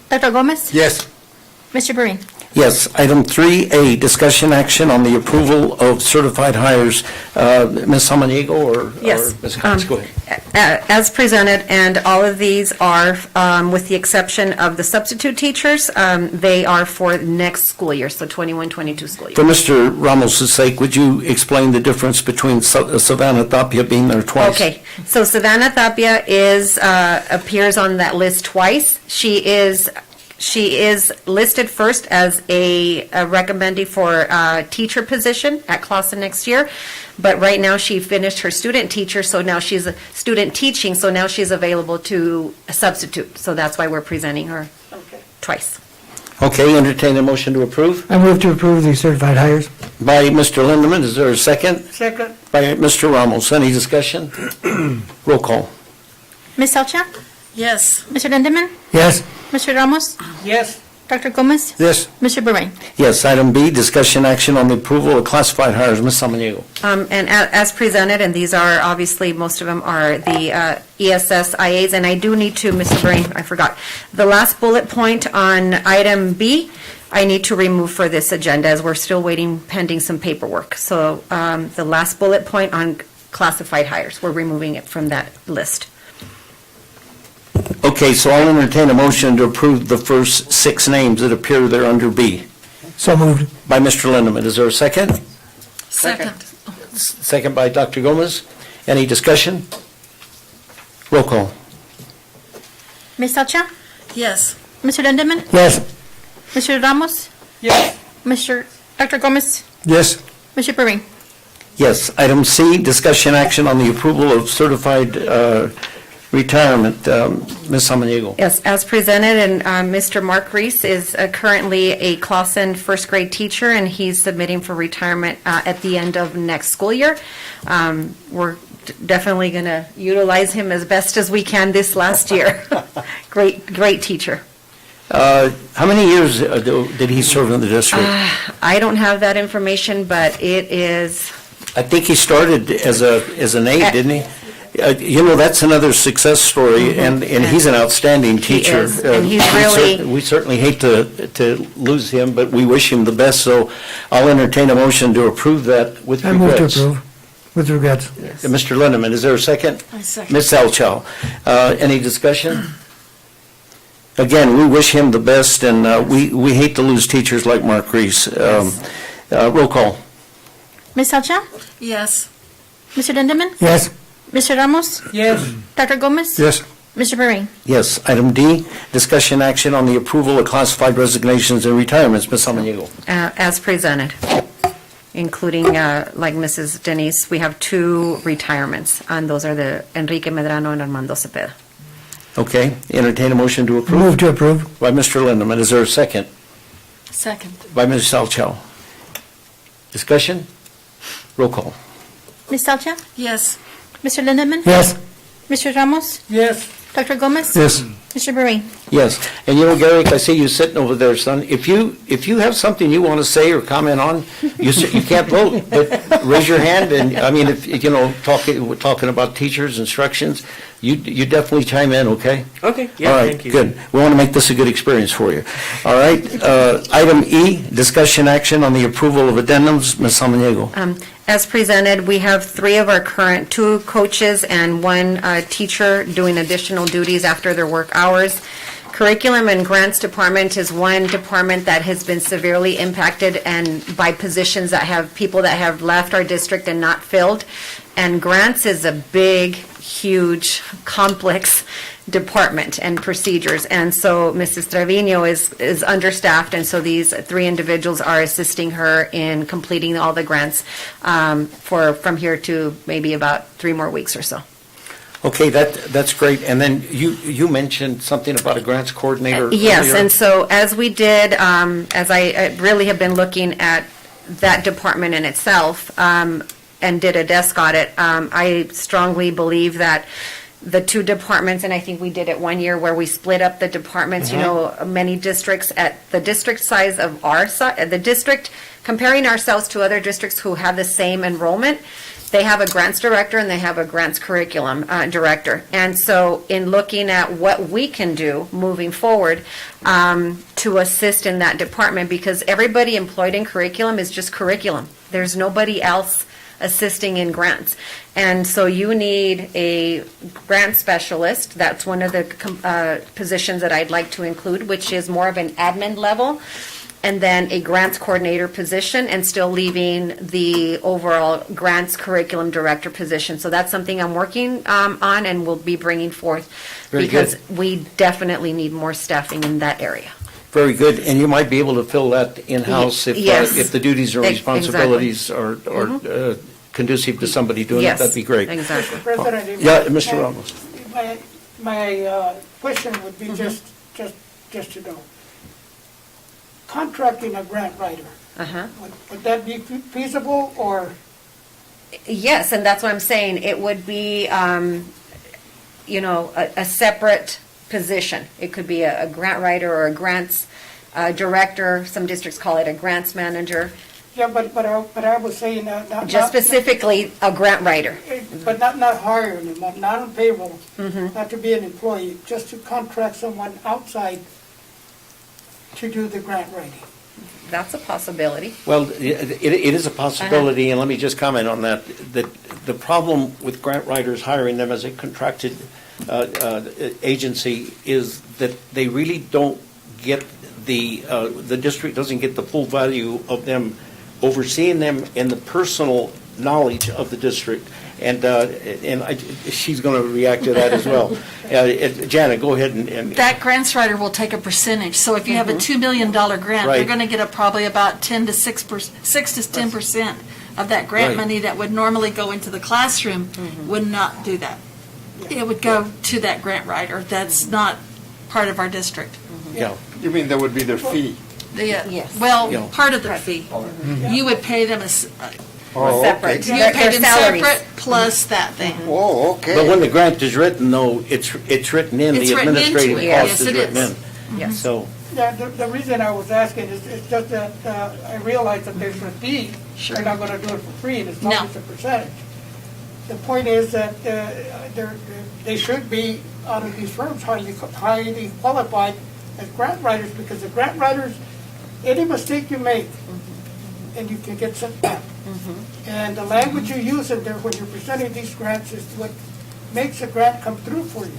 Dr. Gomez? Yes. Mr. Perrin? Yes. Item 3A, discussion action on the approval of certified hires. Ms. Samaniego or Yes. Ms. Cox, go ahead. As presented, and all of these are, with the exception of the substitute teachers, they are for next school year, so 21-22 school year. For Mr. Ramos' sake, would you explain the difference between Savannah Tapia being there twice? Okay, so Savannah Tapia appears on that list twice. She is listed first as a recommendee for a teacher position at Clausen next year, but right now she finished her student teacher, so now she's a student teaching, so now she's available to substitute. So that's why we're presenting her twice. Okay, entertain a motion to approve. I move to approve the certified hires. By Mr. Lindeman, is there a second? Second. By Mr. Ramos, any discussion? Roll call. Ms. Salcha? Yes. Mr. Lindemann? Yes. Mr. Ramos? Yes. Dr. Gomez? Yes. Mr. Perrin? Yes, item B, discussion action on the approval of classified hires. Ms. Samaniego. And as presented, and these are, obviously, most of them are the ESS IAs, and I do need to, Mr. Brain, I forgot, the last bullet point on item B, I need to remove for this agenda, as we're still waiting pending some paperwork. So the last bullet point on classified hires, we're removing it from that list. Okay, so I'll entertain a motion to approve the first 6 names that appear there under B. So moved. By Mr. Lindeman, is there a second? Second. Second by Dr. Gomez. Any discussion? Roll call. Ms. Salcha? Yes. Mr. Lindemann? Yes. Mr. Ramos? Yes. Dr. Gomez? Yes. Mr. Perrin? Yes, item C, discussion action on the approval of certified retirement. Ms. Samaniego. Yes, as presented, and Mr. Mark Reese is currently a Clausen first grade teacher, and he's submitting for retirement at the end of next school year. We're definitely going to utilize him as best as we can this last year. Great teacher. How many years did he serve in the district? I don't have that information, but it is, I think he started as an aide, didn't he? That's another success story, and he's an outstanding teacher. is, and he's really- We certainly hate to lose him, but we wish him the best, so I'll entertain a motion to approve that with I move to regrets. approve with regrets. Mr. Lindeman, is there a second? I second. Ms. Salchow, any discussion? Again, we wish him the best, and we hate to lose teachers like Mark Reese. Roll call. Ms. Salcha? Yes. Mr. Lindemann? Yes. Mr. Ramos? Yes. Dr. Gomez? Yes. Mr. Perrin? Yes. Item D, discussion action on the approval of classified resignations and retirements. Ms. Samaniego. as presented. including, like Mrs. Denise, we have 2 retirements, and those are the Enrique Medrano and Armando Cepeda. Okay, entertain a motion to approve. Move to approve. By Mr. Lindeman, is there a second? Second. By Ms. Salchow. Discussion? Roll call. Ms. Salcha? Yes. Mr. Lindemann? Yes. Mr. Ramos? Yes, Dr. Gomez? Yes. Mr. Berry? Yes, and you know, Garrick, I see you sitting over there, son. If you have something you want to say or comment on, you can't vote, but raise your hand, and, I mean, if, you know, we're talking about teachers, instructions, you definitely chime in, okay? Okay, All yeah, right, thank you. good. We want to make this a good experience for you. All right, item E, discussion action on the approval of addendums. Ms. Samaniego. As presented, we have 3 of our current 2 coaches and 1 teacher doing additional duties after their work hours. Curriculum and Grants Department is one department that has been severely impacted and by positions that have, people that have left our district and not filled. And Grants is a big, huge, complex department and procedures. And so Mrs. Trevino is understaffed, and so these 3 individuals are assisting her in completing all the grants from here to maybe about 3 more weeks or so. Okay, that's great. And then you mentioned something about a grants coordinator Yes, earlier. and so as we did, as I really have been looking at that department in itself and did a desk audit, I strongly believe that the 2 departments, and I think we did it one year where we split up the departments, you know, many districts at the district size of our the district, comparing ourselves to other districts who have the same enrollment, they have a grants director and they have a grants curriculum director. And so in looking at what we can do moving forward to assist in that department, because everybody employed in curriculum is just curriculum. There's nobody else assisting in grants. And so you need a grant specialist. That's one of the positions that I'd like to include, which is more of an admin level, and then a grants coordinator position, and still leaving the overall grants curriculum director position. So that's something I'm working on and will be bringing forth. Very because good. we definitely need more staffing in that area. Very good, and you might be able to fill that in-house Yes. if the duties or Exactly. responsibilities are conducive to somebody doing it. Yes, That'd be great. exactly. Mr. President. if Yeah, I- Mr. Ramos. My question would be just to know, contracting a grant writer, Uh-huh. would that be feasible, or? Yes, and that's what I'm saying. It would be, you know, a separate position. It could be a grant writer or a grants director. Some districts call it a grants manager. Yeah, but I was saying, not. Just specifically a grant writer. But not hiring them, not on payroll, Mm-hmm. not to be an employee, just to contract someone outside to do the grant writing. That's a possibility. Well, it is a possibility, and let me just comment on that. The problem with grant writers hiring them as a contracted agency is that they really don't get the district doesn't get the full value of them overseeing them and the personal knowledge of the district. And she's going to react to that as well. Janet, go ahead and. That grants writer will take a percentage. So if you have a $2 million grant, Right. they're going to get probably about 6 to 10% of that grant Right. money that would normally go into the classroom would not do that. It would go to that grant writer. That's not part of our district. Yeah. You mean that would be their fee? Yes. Well, Yeah. part of their fee. You would pay them Oh, Separate. okay. you Their- would pay their them salaries. separate plus that thing. Oh, okay. But when the grant is written, though, it's written in, It's the written into administrative it. cost Yes, is it written is. in. Yes. So, Yeah, the reason I was asking is just that I realize that there's a fee. Sure. They're not going to do it for free, and it's No. not just a percentage. The point is that they should be, out of these firms, highly qualified as grant writers, because the grant writers, any mistake you make, and you can get sent back. And the language you use in there when you're presenting these grants is what makes a grant come through for you.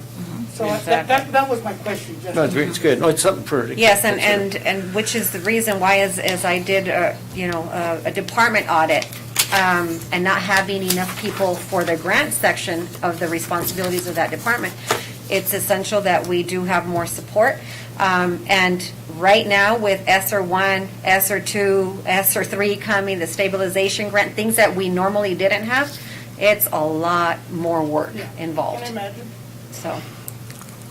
So that was my question, no, Justin. it's good. No, it's something for. Yes, and which is the reason why, as I did, you know, a department audit, and not having enough people for the grant section of the responsibilities of that department, it's essential that we do have more support. And right now with ESSER 1, ESSER 2, ESSER 3 coming, the stabilization grant, things that we normally didn't have, it's a lot more work involved. Can you imagine? So,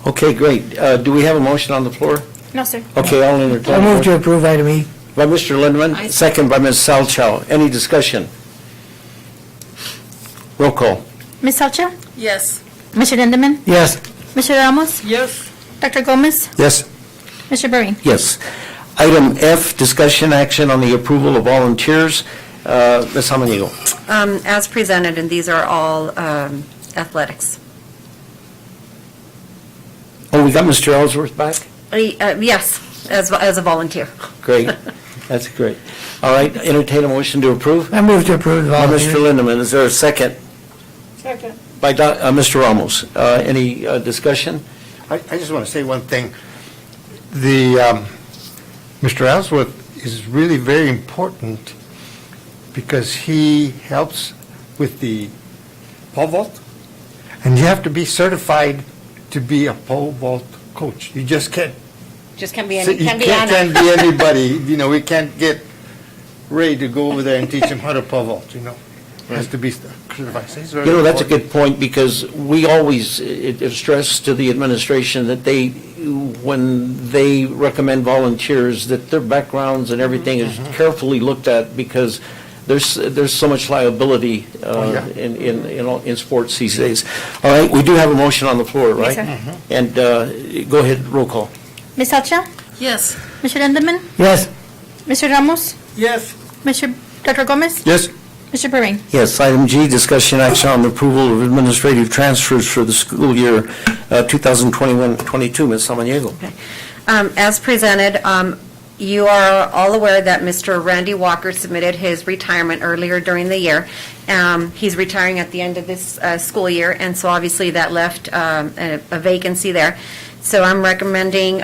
Okay, great. Do we have a motion on the floor? No, sir. Okay, I'll entertain. I a move motion. to approve item E. By Mr. Lindeman, I- second by Ms. Salchow. Any discussion? Roll call. Ms. Salcha? Yes. Mr. Lindemann? Yes. Mr. Ramos? Yes, Dr. Gomez? Yes. Mr. Berrien? Yes. Item F, discussion action on the approval of volunteers. Ms. Samaniego. as presented, and these are all athletics. Oh, we got Mr. Ellsworth back? Yes, as a volunteer. Great. That's great. All right, entertain a motion to approve. I move to approve the By Mr. volunteers. Lindeman, is there a second? second. By Mr. Ramos. Any discussion? I just want to say one thing. Mr. Ellsworth is really very important because he helps with the pole vault, and you have to be certified to be a pole vault coach. You just can't, Just can't be you any, can't be can't Anna. be anybody. We can't get Ray to go over there and teach him how to pole vault, It has to be certified. So he's very That's a important. good point, because we always stress to the administration that when they recommend volunteers, that their backgrounds and everything is carefully looked at, because there's so much liability yeah. in sports these days. All right, we do have a motion on the floor, right? Yes, sir. And go ahead, roll call. Ms. Salcha? Yes. Mr. Lindemann? Yes. Mr. Ramos? Yes, Dr. Gomez? Yes. Mr. Berrien? Yes, item G, discussion action on the approval of administrative transfers for the school year 2021-22. Ms. Samaniego. As presented, you are all aware that Mr. Randy Walker submitted his retirement earlier during the year. He's retiring at the end of this school year, and so obviously that left a vacancy there. So I'm recommending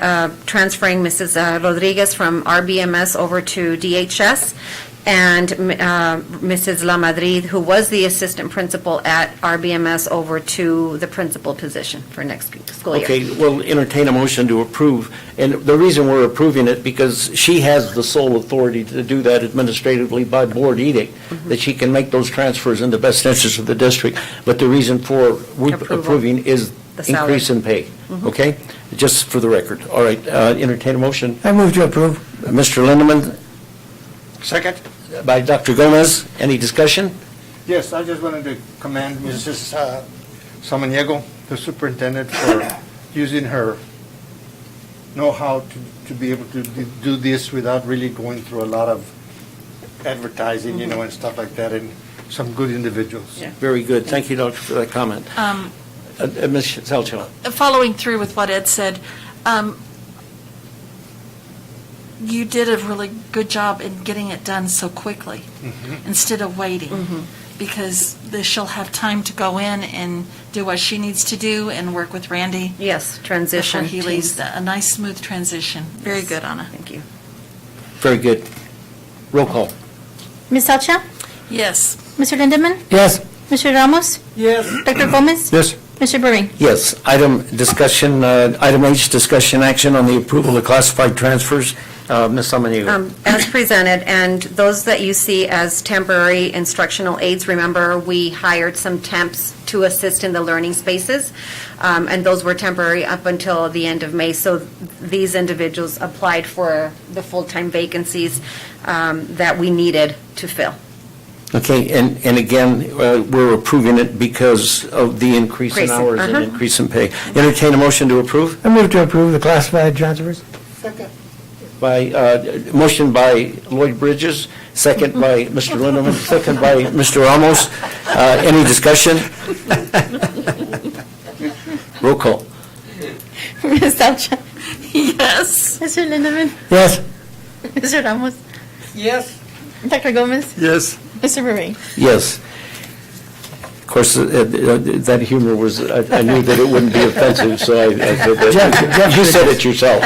transferring Mrs. Rodriguez from RBMS over to DHS, and Mrs. La Madrid, who was the assistant principal at RBMS, over to the principal position for next school year. Okay, we'll entertain a motion to approve. And the reason we're approving it, because she has the sole authority to do that administratively by board edict, that she can make those transfers in the best interest of the district. But the reason for Approval. approving is The salary. increase in pay, okay? Just for the record. All right, entertain a motion. I move to approve. Mr. Lindeman, Second? by Dr. Gomez. Any discussion? Yes, I just wanted to commend Mrs. Samaniego, the superintendent, for using her know-how to be able to do this without really going through a lot of advertising, and stuff like that, and some good individuals. Yeah. Very good. Thank you, Doctor, for that comment. Ms. Salchow. Following through with what Ed said, you did a really good job in getting it done so quickly, instead of waiting, because she'll have time to go in and do what she needs to do and work with Randy Yes, transition. before he leaves. A nice, smooth transition. Very good, Anna. Thank you. Very good. Roll call. Ms. Salcha? Yes. Mr. Lindemann? Yes. Mr. Ramos? yes, Dr. Gomez? Yes. Mr. Berrien? Yes, item H, discussion action on the approval of classified transfers. Ms. Samaniego. As presented, and those that you see as temporary instructional aides, remember, we hired some temps to assist in the learning spaces, and those were temporary up until the end of May. So these individuals applied for the full-time vacancies that we needed to fill. Okay, and again, we're approving it because of the increase in Increase, hours and uh-huh. increase in pay. Entertain a motion to approve I move to approve the classified transfers. second. motion by Lloyd Bridges, second by Mr. Lindeman, second by Mr. Ramos. Any discussion? Roll call. Ms. Salcha? Yes. Mr. Lindemann? Yes. Mr. Ramos? Yes, Dr. Gomez? Yes. Mr. Berrien? Yes. Of course, that humor was, I knew that it wouldn't be offensive, so I said that. Jeff You said it yourself.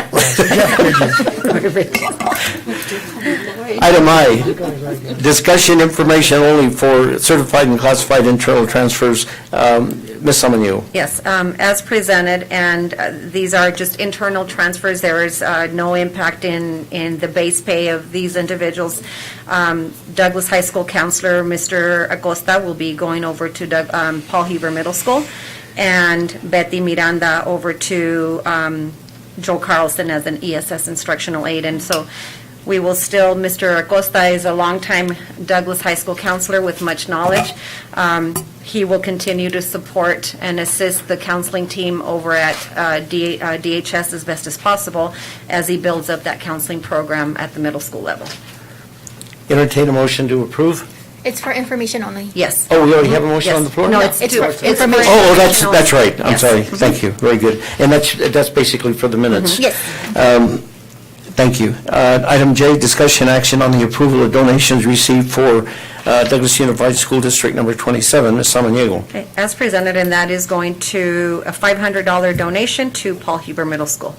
Item I, discussion information only for certified and classified internal transfers. Ms. Samaniego. Yes, as presented, and these are just internal transfers. There is no impact in the base pay of these individuals. Douglas High School counselor, Mr. Acosta, will be going over to Paul Heber Middle School, and Betty Miranda over to Joe Carlson as an ESS instructional aide. And so we will still, Mr. Acosta is a longtime Douglas High School counselor with much knowledge. He will continue to support and assist the counseling team over at DHS as best as possible as he builds up that counseling program at the middle school level. Entertain a motion to approve. It's for information only. Yes. Oh, we already have a motion Yes. on the floor? No, it's It's to- for it's information. Oh, that's right. I'm Yes. sorry. Thank you. Very good. And that's basically for the minutes. Yes. Thank you. Item J, discussion action on the approval of donations received for Douglas Unified School District Number 27. Ms. Samaniego. Okay, as presented, and that is going to a $500 donation to Paul Heber Middle School.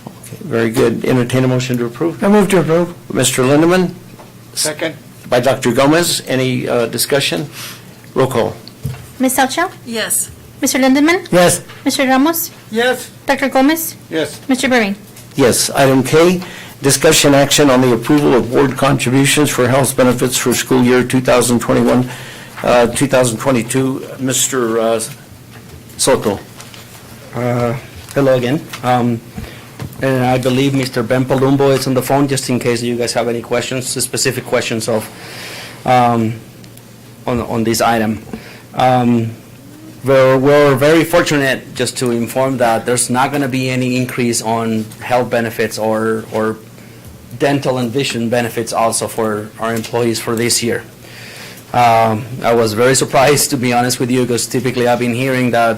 Okay, very good. Entertain a motion to approve. I move to approve. Mr. Lindeman, Second? by Dr. Gomez. Any discussion? Roll call. Ms. Salchow? Yes. Mr. Lindemann? Yes. Mr. Ramos? Yes, Dr. Gomez? Yes. Mr. Berry? Yes. Item K, discussion action on the approval of board contributions for health benefits for school year 2021, 2022. Mr. Soto. Hello again. And I believe Mr. Ben Palumbo is on the phone, just in case you guys have any questions, specific questions on this item. We're very fortunate just to inform that there's not going to be any increase on health benefits or dental and vision benefits also for our employees for this year. I was very surprised, to be honest with you, because typically I've been hearing that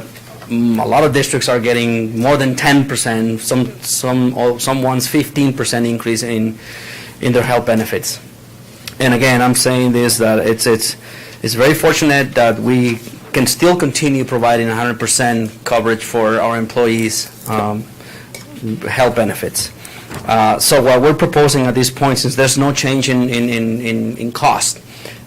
a lot of districts are getting more than 10%, someone's 15% increase in their health benefits. And again, I'm saying this, that it's very fortunate that we can still continue providing 100% coverage for our employees' health benefits. So what we're proposing at this point, since there's no change in cost,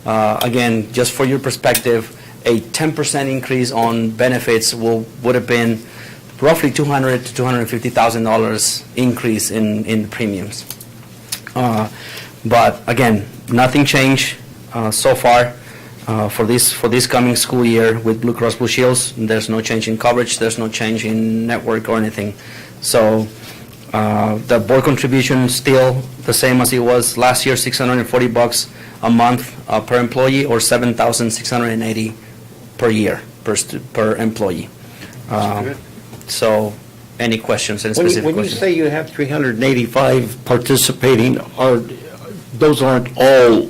again, just for your perspective, a 10% increase on benefits would have been roughly $200,000 to $250,000 increase in premiums. But again, nothing changed so far for this coming school year with Blue Cross Blue Shields. There's no change in coverage. There's no change in network or anything. So the board contribution is still the same as it was last year, $640 a month per employee, or $7,680 per year per employee. So, any questions, any specific When you questions? say you have 385 participating, those aren't all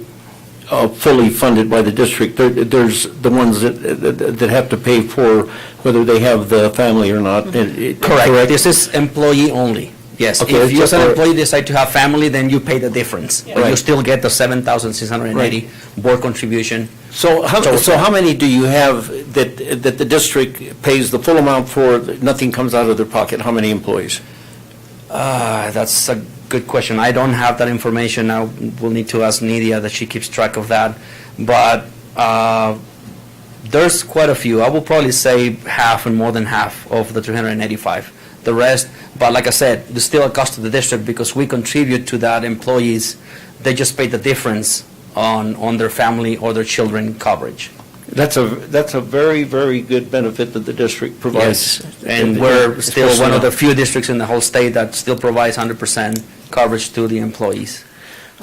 fully funded by the district? There's the ones that have to pay for whether they have the family or not? Correct. This is employee only. Yes. Okay, If you as an or- employee decide to have family, then you pay the difference. But you Right. still get the $7,680 board contribution. So how many do you have that the district pays the full amount for, nothing comes out of their pocket? How many employees? That's a good question. I don't have that information. I will need to ask Nidia, that she keeps track of that. But there's quite a few. I will probably say half and more than half of the 385. The rest, but like I said, there's still a cost to the district because we contribute to that employees. They just pay the difference on their family or their children coverage. That's a very, very good benefit that the district provides. Yes, and we're still one of the few districts in the whole state that still provides 100% coverage to the employees.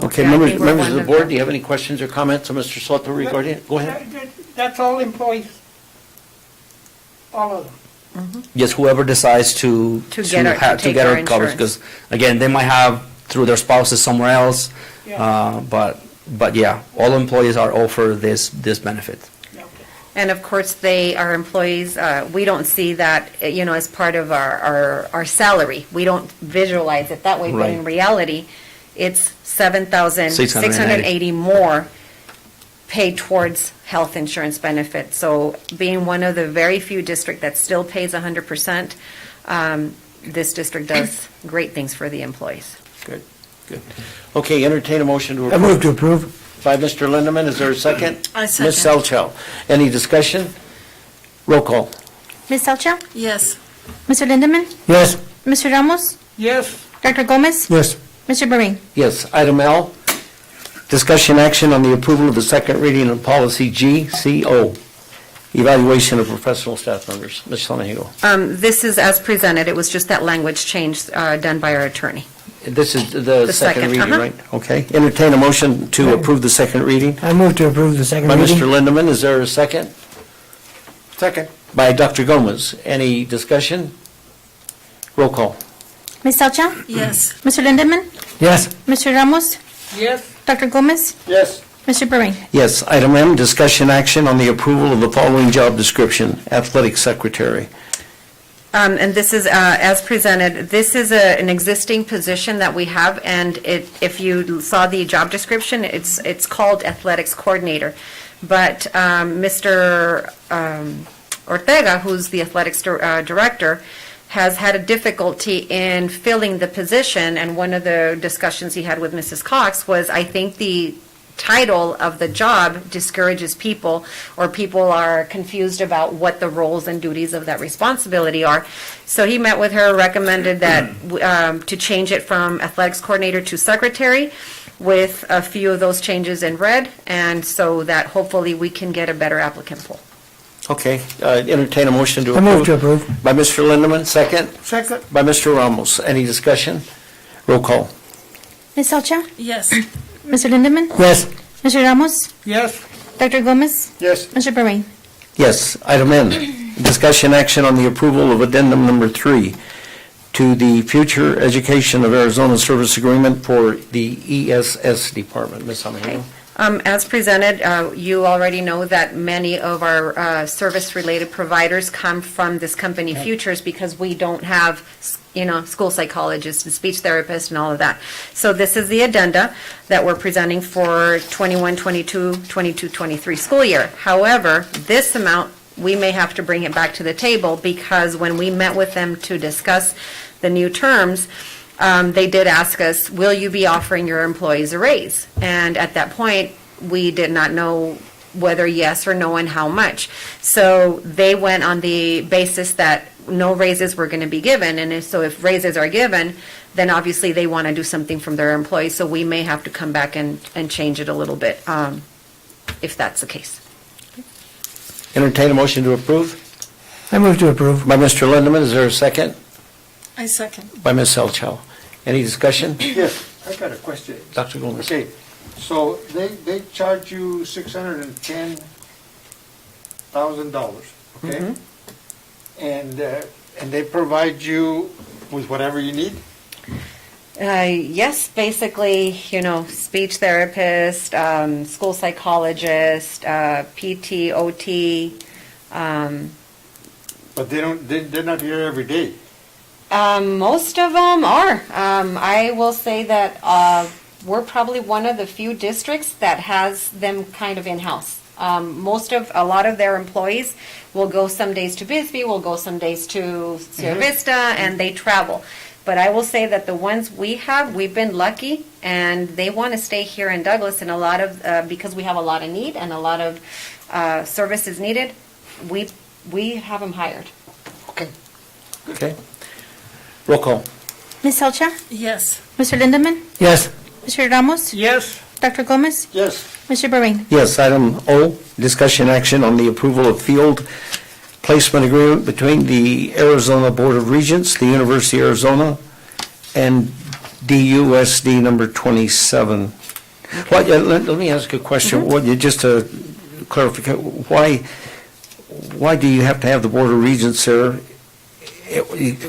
Okay, Yeah, I members think we're members of one the of board, them. do you have any questions or comments on Mr. Soto regarding it? Go ahead. that's all employees. All of them. Yes, whoever decides to take get our our coverage, insurance. because again, they might have through their spouses somewhere else, Yeah. but yeah, all employees are offered this benefit. And of course, they are employees, we don't see that, as part of our salary. We don't visualize it that way, but in Right. reality, it's $7,680 more paid towards health insurance benefits. So being one of the very few districts that still pays 100%, this district does great things for the employees. Good. Good. Okay, entertain a motion to I move to approve. approve. By Mr. Lindeman, is there a second? I Ms. second. Selchow. Any discussion? Roll call. Ms. Elcha? Yes. Mr. Lindemann? Yes. Mr. Ramos? Yes, Dr. Gomez? Yes. Mr. Bereen? Yes. Item L, discussion action on the approval of the second reading of policy GCO, evaluation of professional staff members. Ms. Sonahego. This is as presented, it was just that language change done by our attorney. This is the The second second, reading, uh-huh. right? Okay. Entertain a motion to approve the second reading. I move to approve the second By reading. Mr. Lindeman, is there a second? Second. By Dr. Gomez. Any discussion? Roll call. Ms. Elcha? Yes. Mr. Lindemann? Yes. Mr. Ramos? yes, Dr. Gomez? Yes. Mr. Bereen? Yes. Item M, discussion action on the approval of the following job description, athletic secretary. And this is as presented. This is an existing position that we have, and if you saw the job description, it's called athletics coordinator. But Mr. Ortega, who's the athletics director, has had a difficulty in filling the position, and one of the discussions he had with Mrs. Cox was, I think the title of the job discourages people, or people are confused about what the roles and duties of that responsibility are. So he met with her, recommended that to change it from athletics coordinator to secretary, with a few of those changes in red, and so that hopefully we can get a better applicant pool. Okay. Entertain a motion to I approve. move to approve. By Mr. Lindeman, second. second, By Mr. Ramos. Any discussion? Roll call. Ms. Elcha? Yes. Mr. Lindemann? Yes. Mr. Ramos? yes, Dr. Gomez? Yes. Mr. Bereen? Yes. Item N, discussion action on the approval of addendum number 3 to the Future Education of Arizona Service Agreement for the ESS Department. Ms. Sonahego. As presented, you already know that many of our service-related providers come from this company, Futures, because we don't have, school psychologists and speech therapists and all of that. So this is the addenda that we're presenting for 21-22, 22-23 school year. However, this amount, we may have to bring it back to the table, because when we met with them to discuss the new terms, they did ask us, will you be offering your employees a raise? And at that point, we did not know whether yes or no and how much. So they went on the basis that no raises were going to be given. And so if raises are given, then obviously they want to do something from their employees. So we may have to come back and change it a little bit, if that's the case. Entertain a motion to approve. I move to approve. By Mr. Lindeman, is there a second? I second. By Ms. Selchow. Any discussion? Yes, I got a question. Dr. Gomez. Okay, so they charge you $610,000, okay? And they provide you with whatever you need? Yes, basically, speech therapist, school psychologist, PT, OT. But they're not here every day. Most of them are. I will say that we're probably one of the few districts that has them kind of in-house. A lot of their employees will go some days to Bisbee, will go some days to Sierra Vista, and they travel. But I will say that the ones we've been lucky, and they want to stay here in Douglas, and a lot of, because we have a lot of need and a lot of services needed, we have them hired. Okay. Okay. Roll call. Ms. Elcha? Yes. Mr. Lindemann? Yes. Mr. Ramos? yes, Dr. Gomez? Yes. Mr. Bereen? Yes. Item O, discussion action on the approval of field placement agreement between the Arizona Board of Regents, the University of Arizona, and DUSD number 27. Let me ask a question. Just to clarify, why do you have to have the Board of Regents there?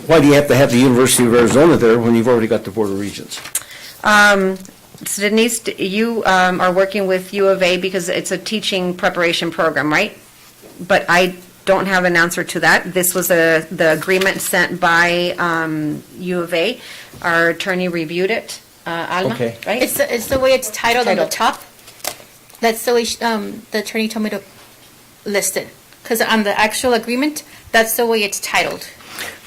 Why do you have to have the University of Arizona there when you've already got the Board of Regents? So Denise, you are working with U of A because it's a teaching preparation program, right? But I don't have an answer to that. This was the agreement sent by U of A. Our attorney reviewed it. Alma, Okay. right? It's the way it's titled on the Titled. top. That's the way the attorney told me to list it. Because on the actual agreement, that's the way it's titled.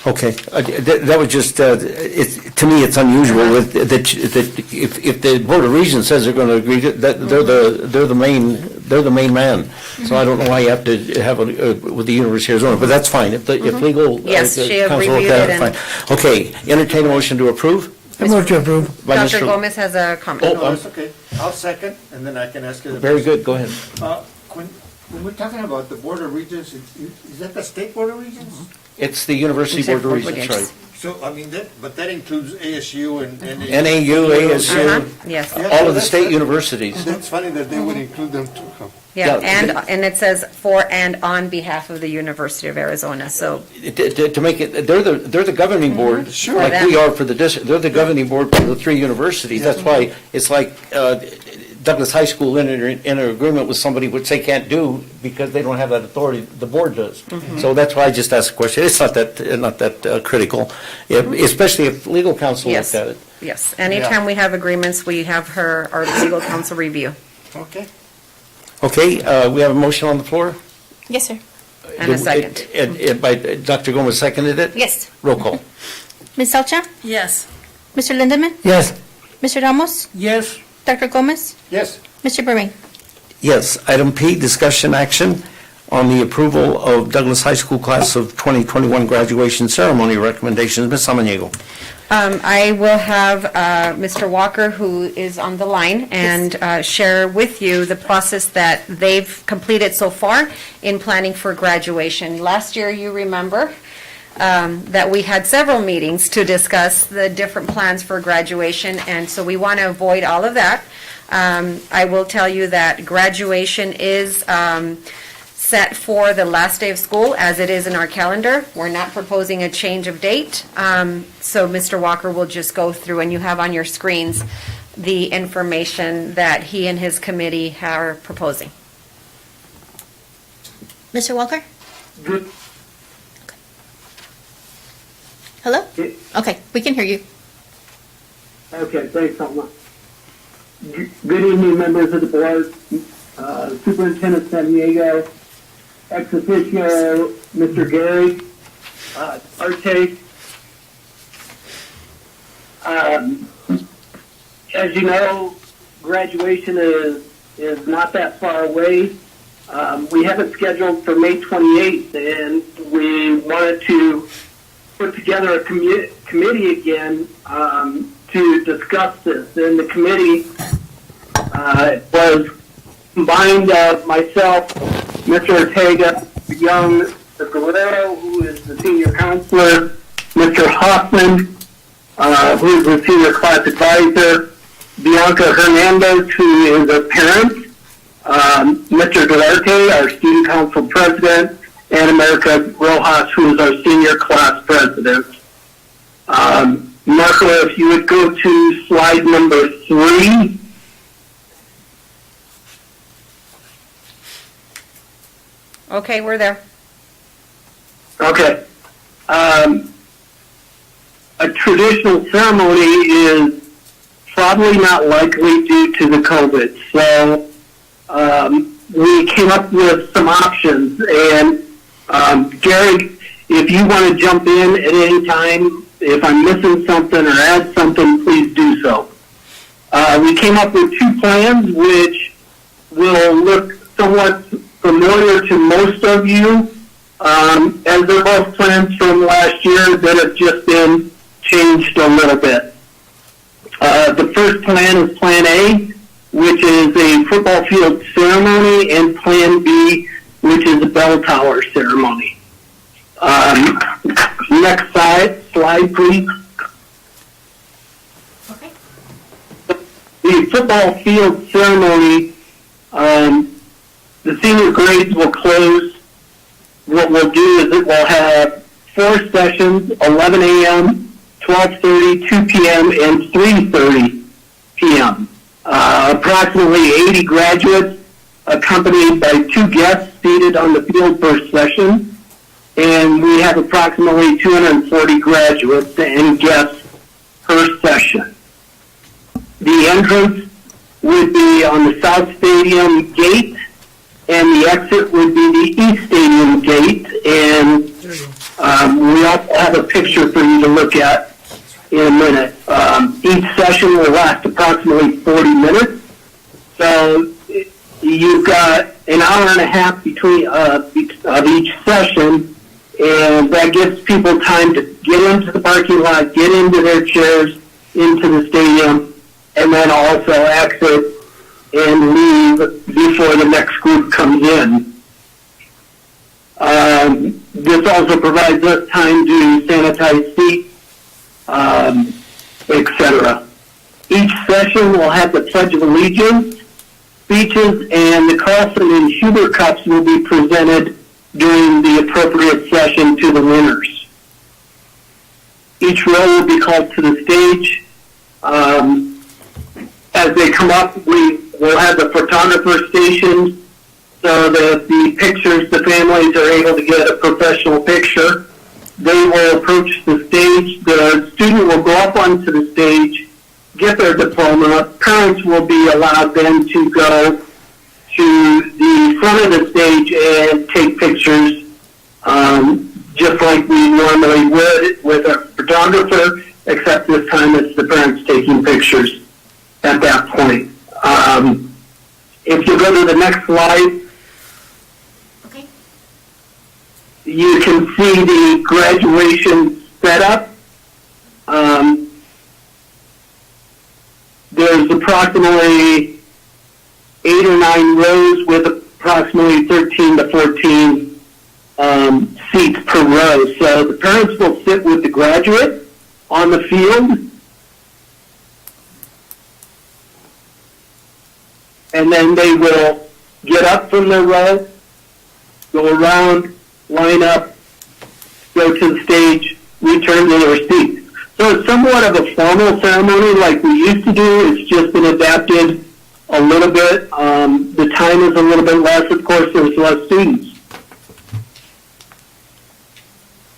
Okay, that was just, to me, it's unusual that if the Board of Regents says they're going to agree, that they're the main man. So I don't know why you have to have with the University of Arizona, but that's fine. If legal Yes, she have counsel reviewed looked at it and- fine. Okay, entertain a motion to approve? I move to approve. By Dr. Mr. Gomez has a comment. Oh, That's okay. I'll second, and then I can ask you the. Very good, go ahead. When we're talking about the Board of Regents, is that the State Board of Regents? It's the University Board of Regents, right? So, I mean, but that includes ASU and. NAU, ASU, Yes. Yeah, all of the that's- state universities. That's funny that they would include them too. Huh? Yeah, Yeah. and it says for and on behalf of the University of Arizona, so, To make it, they're the governing board, Sure. like we are for the district. They're the governing board for the three universities. That's why it's like Douglas High School in an agreement with somebody which they can't do because they don't have that authority. The board does. So that's why I just asked the question. It's not that critical, especially if legal counsel yes. looked at it. Yes, anytime we have agreements, we have our legal counsel review. Okay. Okay, we have a motion on the floor? Yes, sir. And a second. By Dr. Gomez seconded it? Yes. Roll call. Ms. Salcha? Yes. Mr. Lindemann? Yes. Mr. Ramos? Yes, Dr. Gomez? Yes. Mr. Bermain? Yes. Item P, discussion action on the approval of Douglas High School class of 2021 graduation ceremony recommendations. Ms. Samaniego. I will have Mr. Walker, who is on the line, and share with you the process that they've completed so far in planning for graduation. Last year, you remember, that we had several meetings to discuss the different plans for graduation, and so we want to avoid all of that. I will tell you that graduation is set for the last day of school, as it is in our calendar. We're not proposing a change of date, so Mr. Walker will just go through, and you have on your screens the information that he and his committee are proposing. Mr. Walker? good, Hello? Okay, we can hear you. Okay, thanks so much. Good evening, members of the board, Superintendent San Diego, ex officio, Mr. Gary, Arte. As you know, graduation is not that far away. We have it scheduled for May 28th, and we wanted to put together a committee again to discuss this. And the committee was combined of myself, Mr. Ortega, Young, Mr. Guerrero, who is the senior counselor, Mr. Hoffman, who is the senior class advisor, Bianca Hernandez, who is a parent, Mr. Duarte, our student council president, and America Rojas, who is our senior class president. Marco, if you would go to slide number 3. Okay, we're there. Okay. A traditional ceremony is probably not likely due to the COVID. So we came up with some options. And Gary, if you want to jump in at any time, if I'm missing something or add something, please do so. We came up with 2 plans, which will look somewhat familiar to most of you, as they're both plans from last year that have just been changed a little bit. The first plan is Plan A, which is a football field ceremony, and Plan B, which is a bell tower ceremony. Next slide, please. Okay. The football field ceremony, the senior grades will close. What we'll do is it will have 4 sessions, 11 a.m., 12:30, 2 p.m., and 3:30 p.m. Approximately 80 graduates accompanied by 2 guests seated on the field per session. And we have approximately 240 graduates and guests per session. The entrance would be on the South Stadium gate, and the exit would be the East Stadium gate. And we also have a picture for you to look at in a minute. Each session will last approximately 40 minutes. So you've got an hour and a half between of each session, and that gives people time to get into the parking lot, get into their chairs, into the stadium, and then also exit and leave before the next group comes in. This also provides us time to sanitize seats, etc. Each session will have the Pledge of Allegiance, speeches, and the Carlson and Huber Cups will be presented during the appropriate session to the winners. Each row will be called to the stage. As they come up, we will have the photographer stationed so that the pictures, the families are able to get a professional picture. They will approach the stage. The student will go up onto the stage, get their diploma. Parents will be allowed then to go to the front of the stage and take pictures, just like we normally would with a photographer, except this time it's the parents taking pictures at that point. If you go to the next slide, Okay. you can see the graduation setup. There's approximately 8 or 9 rows with approximately 13 to 14 seats per row. So the parents will sit with the graduate on the field, and then they will get up from their row, go around, line up, go to the stage, return to their seats. So it's somewhat of a formal ceremony like we used to do. It's just been adapted a little bit. The time is a little bit less. Of course, there's less students.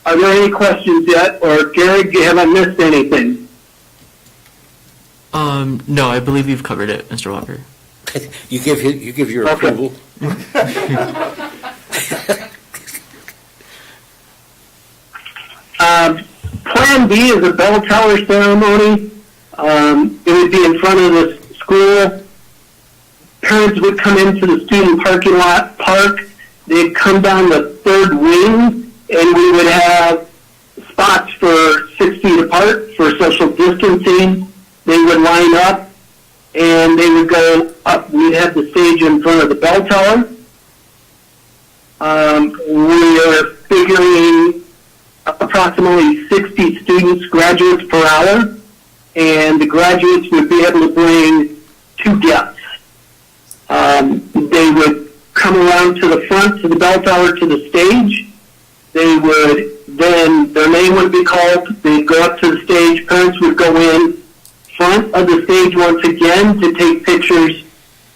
Are there any questions yet? Or, Gary, have I missed anything? No, I believe you've covered it, Mr. Walker. You give your Okay. approval. Plan B is a bell tower ceremony. It would be in front of the school. Parents would come into the student parking lot park. They'd come down the third wing, and we would have spots for 6 feet apart for social distancing. They would line up, and they would go up. We'd have the stage in front of the bell tower. We are figuring approximately 60 students, graduates per hour, and the graduates would be able to bring 2 guests. They would come around to the front, to the bell tower, to the stage. They would then, their name would be called, they'd go up to the stage, parents would go in front of the stage once again to take pictures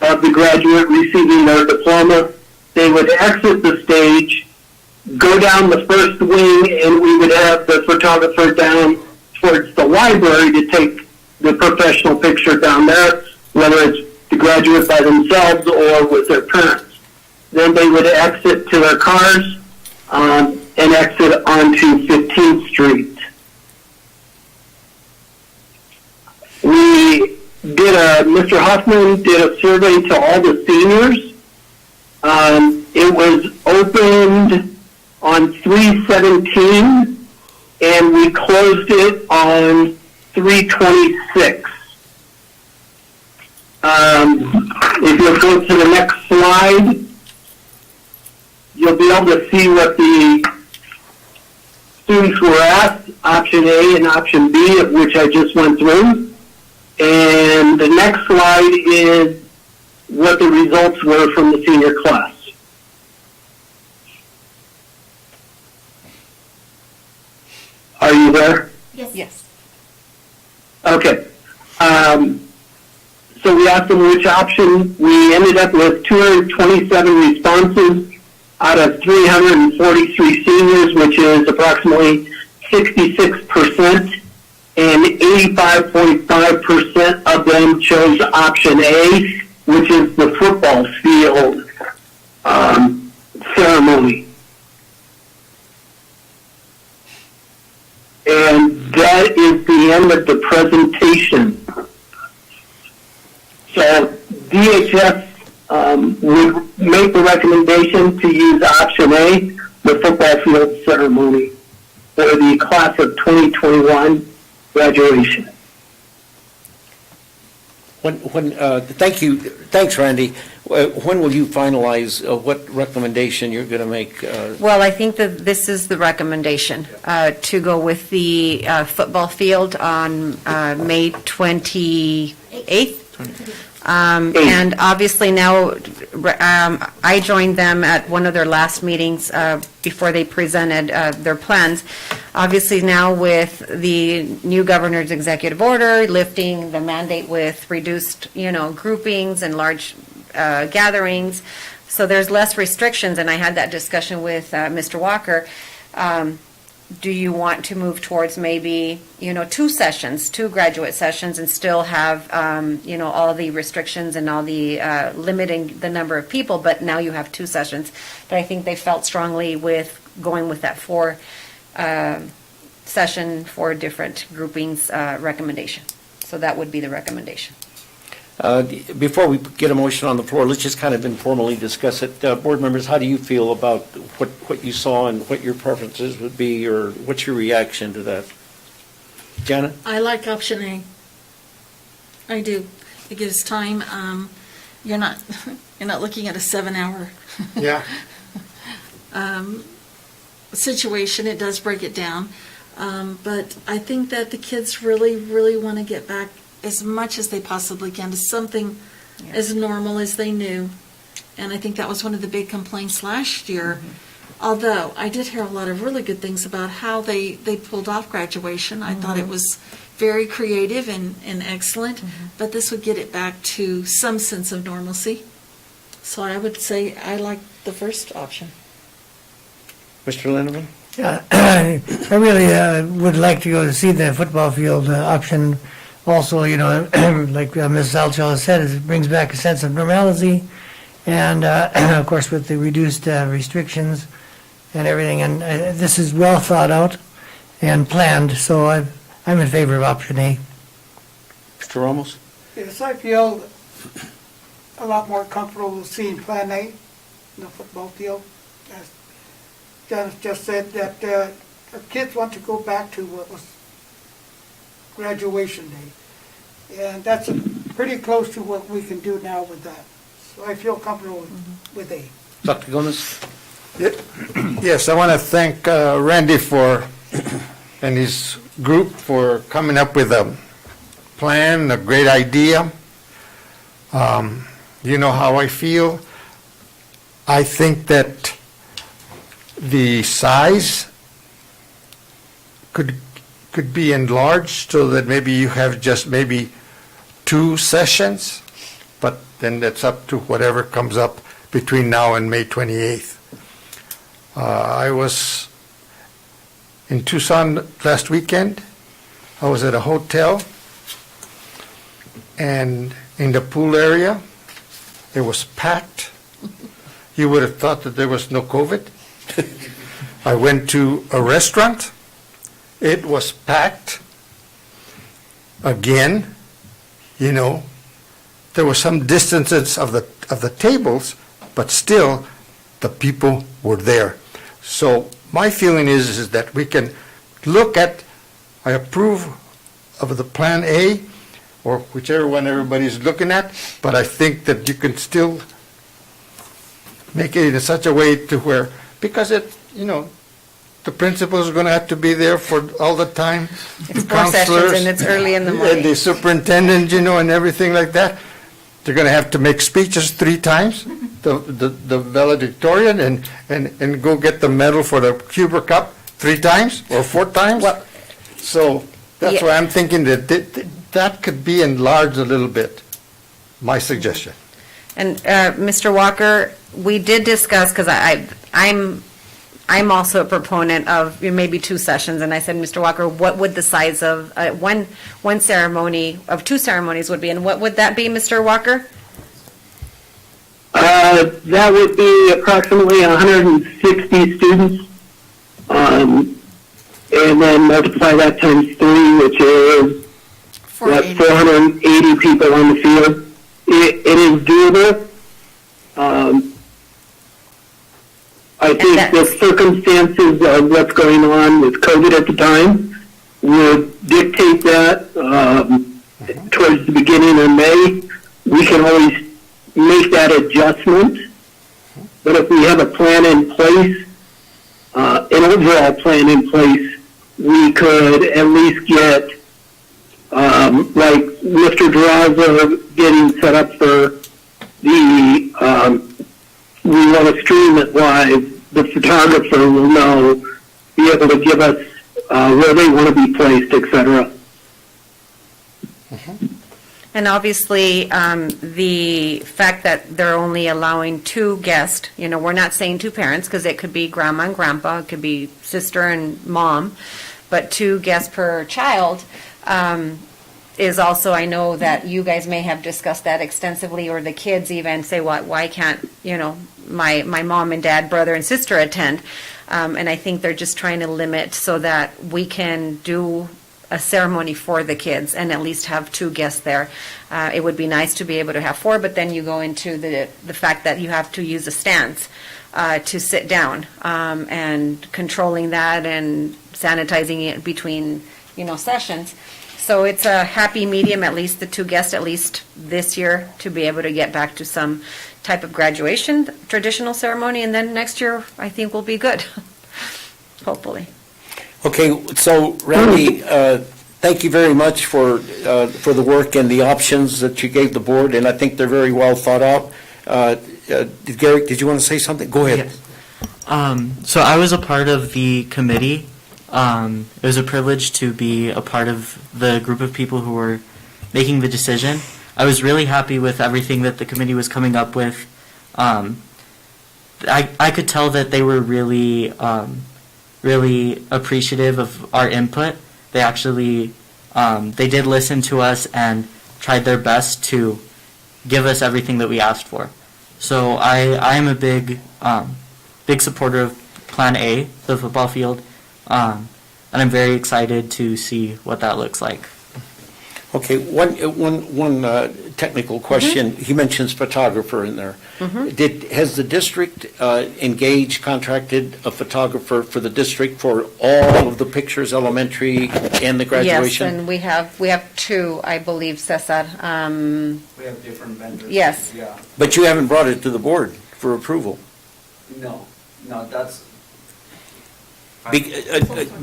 of the graduate receiving their diploma. They would exit the stage, go down the first wing, and we would have the photographer down towards the library to take the professional picture down there, whether it's the graduate by themselves or with their parents. Then they would exit to their cars and exit onto 15th Street. Mr. Hoffman did a survey to all the seniors. It was opened on 3/17, and we closed it on 3/26. If you'll go to the next slide, you'll be able to see what the students were asked, option A and option B, of which I just went through. And the next slide is what the results were from the senior class. Are you there? Yes. Yes. Okay. So we asked them which option. We ended up with 227 responses out of 343 seniors, which is approximately 66%, and 85.5% of them chose option A, which is the football field ceremony. would make the recommendation to use option A, the football field ceremony for the class of 2021 graduation. Thanks, Randy. When will you finalize what recommendation you're going to make? Well, I think that this is the recommendation, to go with the football field on May 28th. And obviously now, I joined them at one of their last meetings before they presented their plans. Obviously now with the new governor's executive order, lifting the mandate with reduced, groupings and large gatherings, so there's less restrictions, and I had that discussion with Mr. Walker. Do you want to move towards maybe, 2 sessions, 2 graduate sessions, and still have, all the restrictions and all the limiting the number of people, but now you have 2 sessions. But I think they felt strongly with going with that 4 session, 4 different groupings recommendation. So that would be the recommendation. Before we get a motion on the floor, let's just kind of informally discuss it. Board members, how do you feel about what you saw and what your preferences would be, or what's your reaction to that? Janet? I like option A. I do. It gives time. You're not looking at a 7-hour Yeah. situation. It does break it down. But I think that the kids really, really want to get back as much as they possibly can to something as normal as they knew. And I think that was one of the big complaints last year. Although I did hear a lot of really good things about how they pulled off graduation. I thought it was very creative and excellent, but this would get it back to some sense of normalcy. So I would say I like the first option. Mr. Lindeman? Yeah, I really would like to go to see the football field option. Also, like Ms. Salchow said, it brings back a sense of normalcy, and of course with the reduced restrictions and everything, and this is well thought out and planned, so I'm in favor of option A. Mr. Ramos? Yes, I feel a lot more comfortable with seeing Plan A in the football field. As Janice just said, that our kids want to go back to what was graduation day. And that's pretty close to what we can do now with that. So I feel comfortable with A. Dr. Gomez? Yes, I want to thank Randy and his group for coming up with a plan, a great idea. You know how I feel. I think that the size could be enlarged so that maybe you have just maybe 2 sessions, but then that's up to whatever comes up between now and May 28th. I was in Tucson last weekend. I was at a hotel, and in the pool area, it was packed. You would have thought that there was no COVID. I went to a restaurant. It was packed. Again, there was some distances of the tables, but still the people were there. So my feeling is that we can look at, I approve of the Plan A, or whichever one everybody's looking at, but I think that you can still make it in such a way to where, because the principals are going to have to be there for all the time. It's 4 sessions and it's early in the And morning. the superintendent, and everything like that. They're going to have to make speeches 3 times, the valedictorian, and go get the medal for the Huber Cup 3 times or 4 times. Well, So that's yeah. why I'm thinking that could be enlarged a little bit, my suggestion. And Mr. Walker, we did discuss, because I'm also a proponent of maybe 2 sessions, and I said, Mr. Walker, what would the size of one ceremony, of 2 ceremonies would be, and what would that be, Mr. Walker? That would be approximately 160 students, and then multiply that times 3, which is 480. 480 people on the field. It is doable. I think the circumstances of what's going on with COVID at the time would dictate that towards the beginning of May. We can always make that adjustment. But if we have a plan in place, an overall plan in place, we could at least get, like Mr. Durazo getting set up for the, we want to stream it live. The photographer will know, be able to give us where they want to be placed, et cetera. And obviously, the fact that they're only allowing 2 guests, we're not saying 2 parents, because it could be grandma and grandpa, it could be sister and mom, but 2 guests per child is also, I know that you guys may have discussed that extensively, or the kids even say, why can't, my mom and dad, brother and sister attend? And I think they're just trying to limit so that we can do a ceremony for the kids and at least have 2 guests there. It would be nice to be able to have 4, but then you go into the fact that you have to use a stance to sit down, and controlling that and sanitizing it between, sessions. So it's a happy medium, at least the 2 guests, at least this year, to be able to get back to some type of graduation, traditional ceremony, and then next year, I think we'll be good, hopefully. Okay, so Randy, thank you very much for the work and the options that you gave the board, and I think they're very well thought out. Garrick, did you want to say something? Go ahead. Yes. So I was a part of the committee. It was a privilege to be a part of the group of people who were making the decision. I was really happy with everything that the committee was coming up with. I could tell that they were really appreciative of our input. They actually, they did listen to us and tried their best to give us everything that we asked for. So I am a big supporter of Plan A, the football field, and I'm very excited to see what that looks like. Okay, one technical question. He mentions photographer in there. Has the district contracted a photographer for the district for all of the pictures, elementary and the graduation? Yes, and we have 2, I believe, Cesar. We have different vendors. Yes. Yeah. But you haven't brought it to the board for approval? No, that's.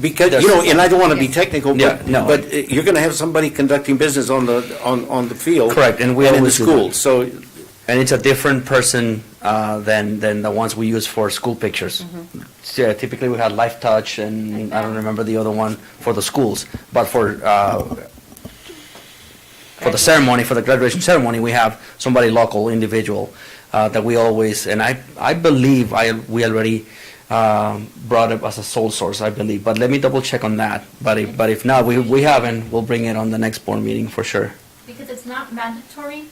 Because, and I don't want to be technical, Yeah, no. but you're going to have somebody conducting business on the field. Correct, and we in the always do that. school, so, And it's a different person than the ones we use for school pictures. So typically we had Life Touch, and I don't remember the other one for the schools, but for the ceremony, for the graduation ceremony, we have somebody local, individual, that we always, and I believe we already brought it as a sole source, I believe, but let me double check on that. But if not, we haven't, we'll bring it on the next board meeting for sure. Because it's not mandatory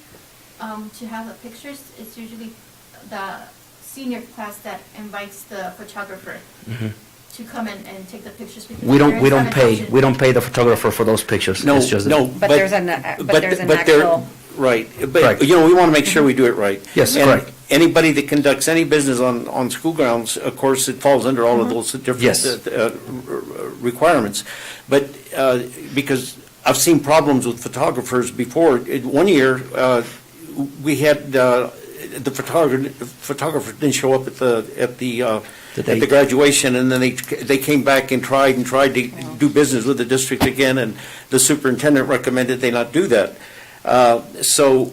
to have the pictures, it's usually the senior class that invites the photographer to come in and take the pictures. because We don't parents pay the photographer for those pictures. no, It's just- no. But there's an actual. Right, Correct. but, we want to make sure we do it right. Yes, And correct. Anybody that conducts any business on school grounds, of course, it falls under all of those different Yes. requirements. But, because I've seen problems with photographers before. One year, we had, the photographer didn't show up at the graduation, and then they came back and tried to do business with the district again, and the superintendent recommended they not do that. So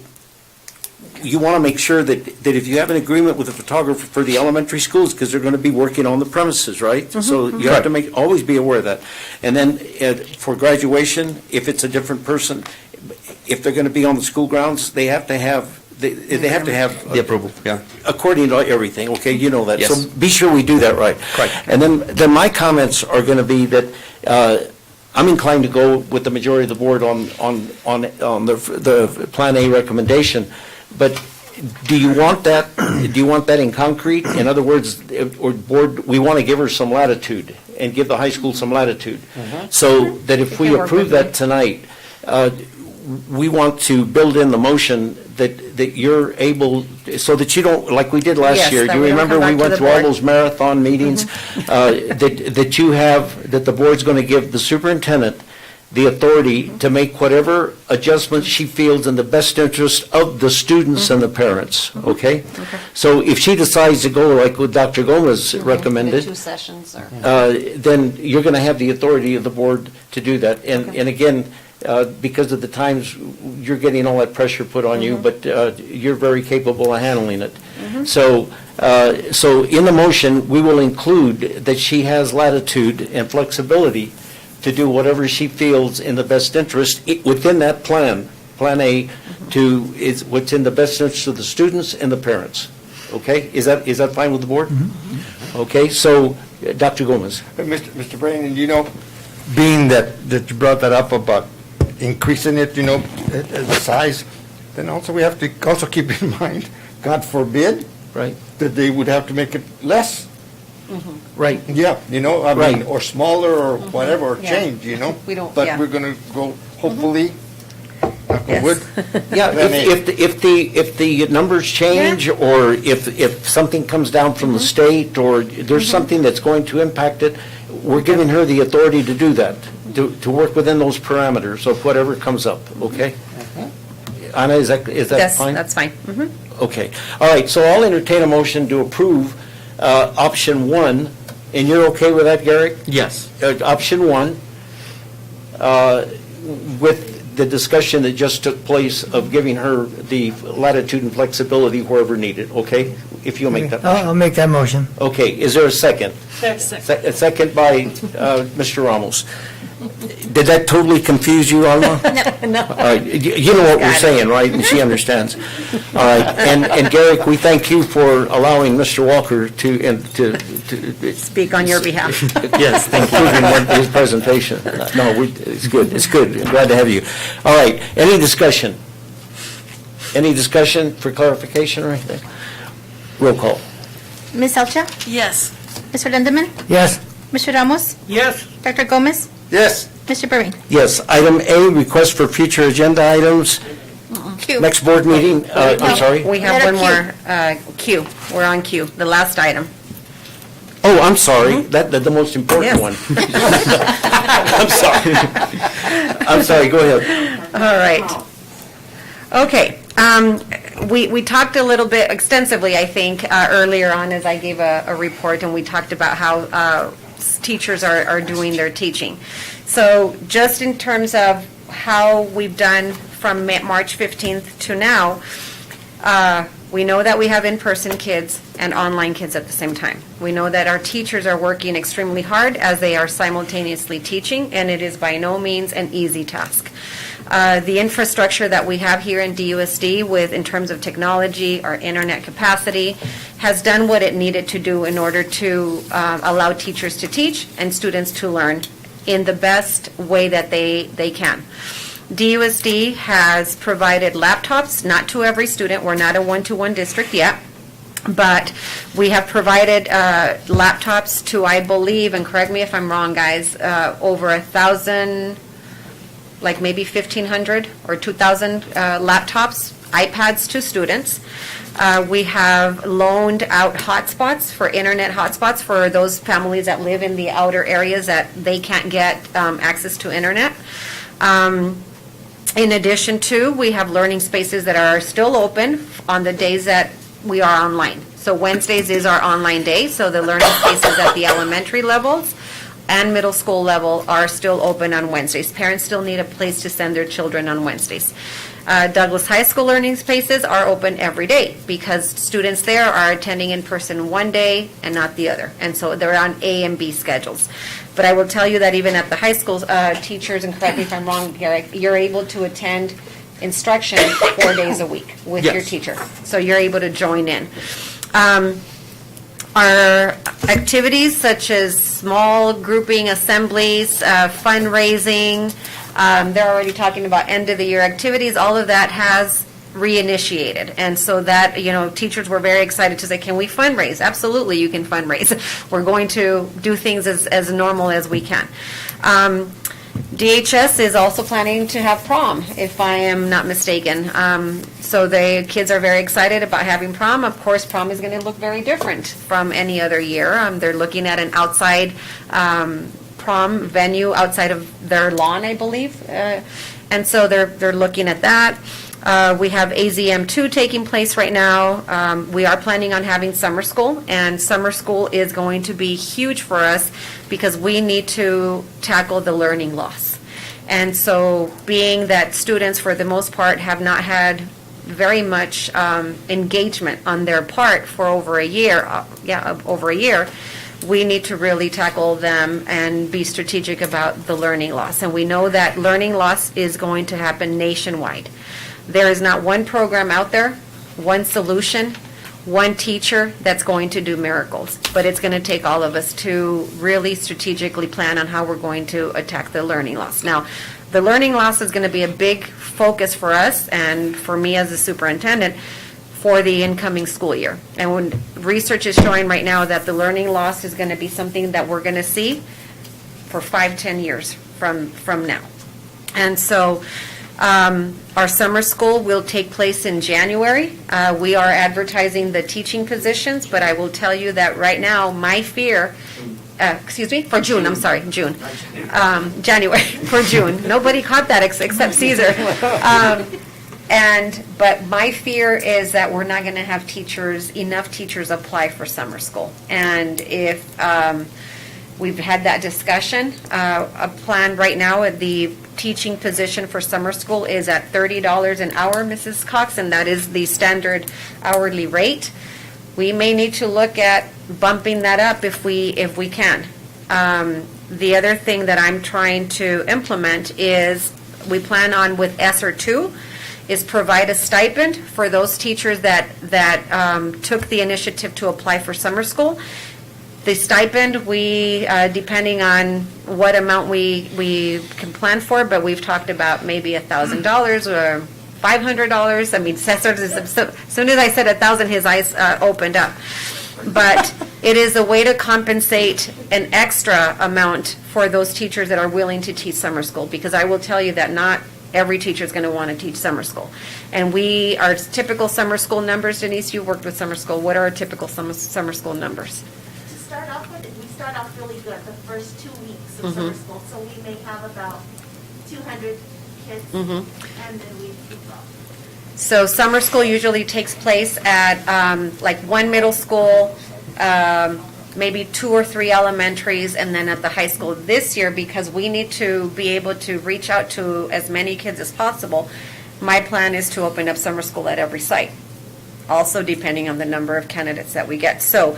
you want to make sure that if you have an agreement with a photographer for the elementary schools, because they're going to be working on the premises, right? So you have to always be aware of that. And then for graduation, if it's a different person, if they're going to be on the school grounds, they have to have The approval, yeah. according to everything, okay, you know that. Yes. So be sure we do that right. Correct. And then my comments are going to be that I'm inclined to go with the majority of the board on the Plan A recommendation, but do you want that in concrete? In other words, or board, we want to give her some latitude and give the high school some latitude. So that if we approve that tonight, we want to build in the motion that you're able, so that you don't, like we did last Yes, year. that Do you we don't remember come we back to went the through all board. those marathon meetings? That you have, that the board's going to give the superintendent the authority to make whatever adjustments she feels in the best interest of the students and the parents, okay? So if she decides to go like what Dr. Gomez recommended, The 2 sessions or. then you're going to have the authority of the board to do that. And again, because of the times, you're getting all that pressure put on you, but you're very capable of handling it. So in the motion, we will include that she has latitude and flexibility to do whatever she feels in the best interest within that plan, Plan A, is what's in the best interest of the students and the parents. Okay? Is that fine with the board? Okay, so Dr. Gomez. Mr. Brain, being that you brought that up about increasing it, the size, then also we have to also keep in mind, God forbid, Right. that they would have to make it less. Right. Yeah, I Right. mean, or smaller or whatever, or Yeah. change, We don't- But yeah. we're going to go, hopefully, knock on Yes. wood. Yeah, Plan A. if the numbers change, or if something comes down from the state, or there's something that's going to impact it, we're giving her the authority to do that, to work within those parameters of whatever comes up, okay? Anna, is that Yes, fine? that's fine. Okay, all right, so I'll entertain a motion to approve option 1, and you're okay with that, Gary? Yes. Option 1, with the discussion that just took place of giving her the latitude and flexibility wherever needed, okay? If you'll make that motion. I'll make that motion. Okay, is there a second? Second. A second by Mr. Ramos. Did that totally confuse you, Alma? No. All right, you know what we're saying, right? And she understands. All right, and Garrick, we thank you for allowing Mr. Walker to Speak on your behalf. yes, thank you. His presentation. No, it's good, it's good. Glad to have you. All right, any discussion? Any discussion for clarification or anything? Roll call. Ms. Elcha? Yes. Mr. Lindemann? Yes. Mr. Ramos? Yes, Dr. Gomez? Yes, Mr. Perrin? Yes, item A, request for future agenda items. Q. Next board meeting, I'm sorry. We have Letter one more, Q. We're on Q, the last item. Oh, I'm sorry, that the most important Yes. one. I'm sorry. I'm sorry, go ahead. All right. Okay, we talked a little bit extensively, I think, earlier on as I gave a report, and we talked about how teachers are doing their teaching. So just in terms of how we've done from March 15th to now, we know that we have in-person kids and online kids at the same time. We know that our teachers are working extremely hard as they are simultaneously teaching, and it is by no means an easy task. The infrastructure that we have here in DUSD in terms of technology, our internet capacity, has done what it needed to do in order to allow teachers to teach and students to learn in the best way that they can. DUSD has provided laptops, not to every student. We're not a one-to-one district yet. But we have provided laptops to, I believe, and correct me if I'm wrong, guys, over 1,000, like maybe 1,500 or 2,000 laptops, iPads to students. We have loaned out hotspots for internet hotspots for those families that live in the outer areas that they can't get access to internet. In addition to, we have learning spaces that are still open on the days that we are online. So Wednesdays is our online day, so the learning spaces at the elementary levels and middle school level are still open on Wednesdays. Parents still need a place to send their children on Wednesdays. Douglas High School learning spaces are open every day because students there are attending in person one day and not the other. And so they're on A and B schedules. But I will tell you that even at the high schools, teachers, and correct me if I'm wrong, Garrick, you're able to attend instruction 4 days a week with your Yes. teacher. So you're able to join in. Our activities such as small grouping assemblies, fundraising, they're already talking about end-of-the-year activities, all of that has reinitiated. And so that, teachers were very excited to say, can we fundraise? Absolutely, you can fundraise. We're going to do things as normal as we can. DHS is also planning to have prom, if I am not mistaken. So the kids are very excited about having prom. Of course, prom is going to look very different from any other year. They're looking at an outside prom venue outside of their lawn, I believe. And so they're looking at that. We have AZM2 taking place right now. We are planning on having summer school, and summer school is going to be huge for us because we need to tackle the learning loss. And so being that students, for the most part, have not had very much engagement on their part for over a year, we need to really tackle them and be strategic about the learning loss. And we know that learning loss is going to happen nationwide. There is not one program out there, one solution, one teacher that's going to do miracles. But it's going to take all of us to really strategically plan on how we're going to attack the learning loss. Now, the learning loss is going to be a big focus for us and for me as a superintendent for the incoming school year. And when research is showing right now that the learning loss is going to be something that we're going to see for 5-10 years from now. And so our summer school will take place in January. We are advertising the teaching positions, but I will tell you that right now, my fear, for June, I'm sorry, June. January, for June. Nobody caught that except Caesar. But my fear is that we're not going to have enough teachers apply for summer school. And if we've had that discussion, a plan right now, the teaching position for summer school is at $30 an hour, Mrs. Cox, and that is the standard hourly rate. We may need to look at bumping that up if we can. The other thing that I'm trying to implement is we plan on with ESSER 2 is provide a stipend for those teachers that took the initiative to apply for summer school. The stipend, we, depending on what amount we can plan for, but we've talked about maybe $1,000 or $500. I mean, as soon as I said 1,000, his eyes opened up. But it is a way to compensate an extra amount for those teachers that are willing to teach summer school, because I will tell you that not every teacher is going to want to teach summer school. And our typical summer school numbers, Denise, you worked with summer school. What are our typical summer school numbers? To start off with, we start off really good the first 2 weeks of summer school. So we may have about 200 kids, and then we move up. So summer school usually takes place at like one middle school, maybe 2 or 3 elementaries, and then at the high school. This year, because we need to be able to reach out to as many kids as possible, my plan is to open up summer school at every site, also depending on the number of candidates that we get. So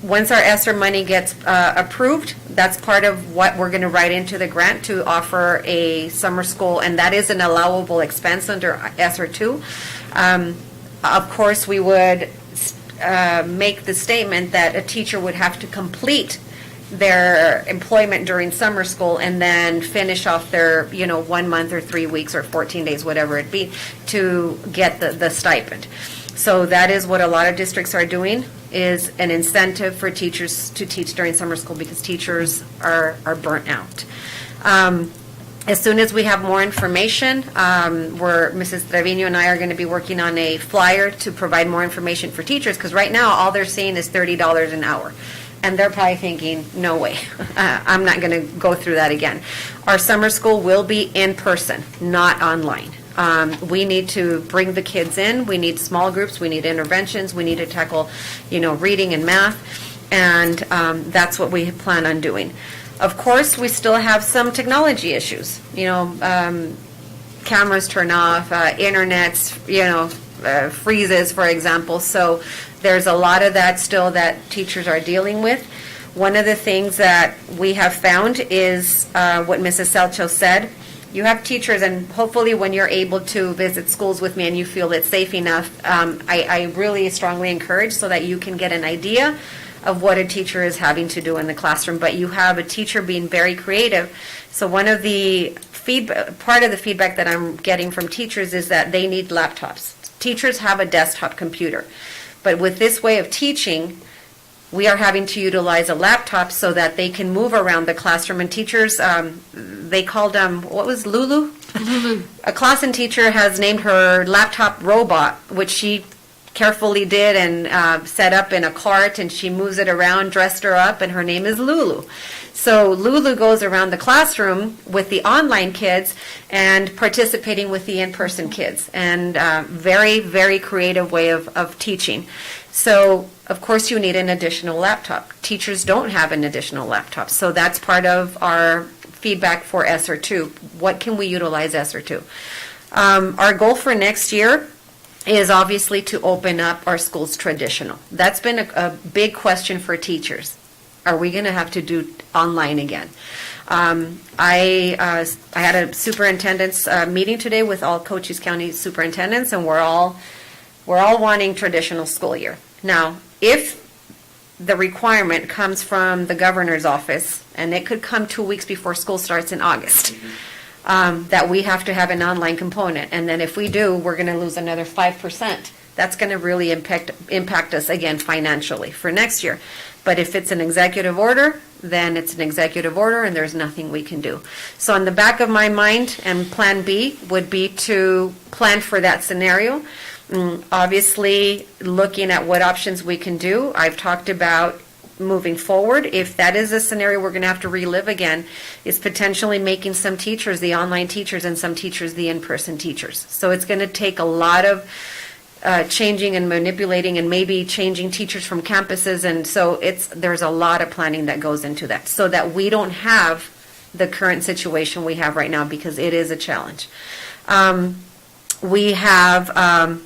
once our ESSER money gets approved, that's part of what we're going to write into the grant to offer a summer school, and that is an allowable expense under ESSER 2. Of course, we would make the statement that a teacher would have to complete their employment during summer school and then finish off their, 1 month or 3 weeks or 14 days, whatever it be, to get the stipend. So that is what a lot of districts are doing, is an incentive for teachers to teach during summer school because teachers are burnt out. As soon as we have more information, Mrs. Trevino and I are going to be working on a flyer to provide more information for teachers, because right now all they're seeing is $30 an hour. And they're probably thinking, no way, I'm not going to go through that again. Our summer school will be in person, not online. We need to bring the kids in. We need small groups. We need interventions. We need to tackle, reading and math. And that's what we plan on doing. Of course, we still have some technology issues. Cameras turn off, internets, freezes, for example. So there's a lot of that still that teachers are dealing with. One of the things that we have found is what Mrs. Selcho said. You have teachers, and hopefully when you're able to visit schools with me and you feel it's safe enough, I really strongly encourage so that you can get an idea of what a teacher is having to do in the classroom. But you have a teacher being very creative. So one of the part of the feedback that I'm getting from teachers is that they need laptops. Teachers have a desktop computer. But with this way of teaching, we are having to utilize a laptop so that they can move around the classroom. And teachers, they called them, what was Lulu? Lulu. A class and teacher has named her laptop robot, which she carefully did and set up in a cart, and she moves it around, dressed her up, and her name is Lulu. So Lulu goes around the classroom with the online kids and participating with the in-person kids, and very, very creative way of teaching. So, of course, you need an additional laptop. Teachers don't have an additional laptop, so that's part of our feedback for ESSER 2. What can we utilize ESSER 2? Our goal for next year is obviously to open up our schools traditional. That's been a big question for teachers. Are we going to have to do online again? I had a superintendent's meeting today with all Cochise County superintendents, and we're all wanting traditional school year. Now, if the requirement comes from the governor's office, and it could come 2 weeks before school starts in August, that we have to have an online component, and then if we do, we're going to lose another 5%. That's going to really impact us again financially for next year. But if it's an executive order, then it's an executive order, and there's nothing we can do. So on the back of my mind, and Plan B would be to plan for that scenario. Obviously, looking at what options we can do. I've talked about moving forward, if that is a scenario we're going to have to relive again, is potentially making some teachers the online teachers and some teachers the in-person teachers. So it's going to take a lot of changing and manipulating and maybe changing teachers from campuses, and so there's a lot of planning that goes into that so that we don't have the current situation we have right now, because it is a challenge. We have,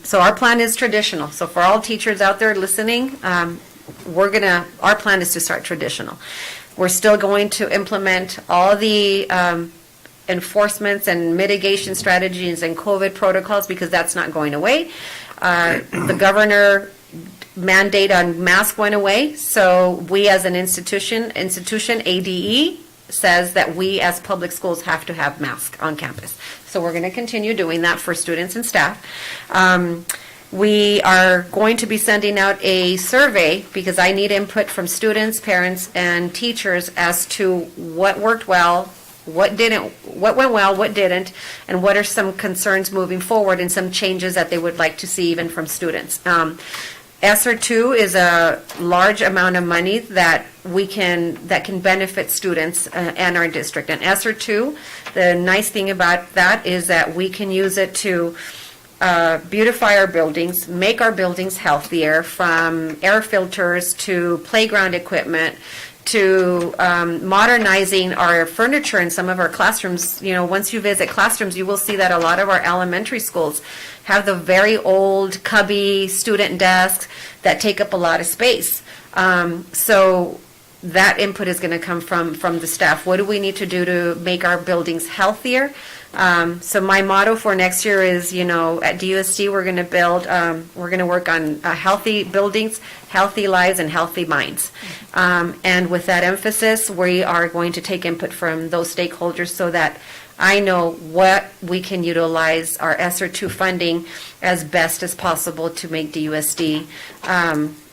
so our plan is traditional. So for all teachers out there listening, our plan is to start traditional. We're still going to implement all the enforcements and mitigation strategies and COVID protocols, because that's not going away. The governor mandate on mask went away, so we as an institution, ADE, says that we as public schools have to have masks on campus. So we're going to continue doing that for students and staff. We are going to be sending out a survey, because I need input from students, parents, and teachers as to what worked well, what went well, what didn't, and what are some concerns moving forward and some changes that they would like to see even from students. ESSER 2 is a large amount of money that can benefit students and our district. And ESSER 2, the nice thing about that is that we can use it to beautify our buildings, make our buildings healthier, from air filters to playground equipment to modernizing our furniture in some of our classrooms. You know, once you visit classrooms, you will see that a lot of our elementary schools have the very old cubby student desks that take up a lot of space. So that input is going to come from the staff. What do we need to do to make our buildings healthier? So my motto for next year is, at DUSD, we're going to work on healthy buildings, healthy lives, and healthy minds. And with that emphasis, we are going to take input from those stakeholders so that I know what we can utilize our ESSER 2 funding as best as possible to make DUSD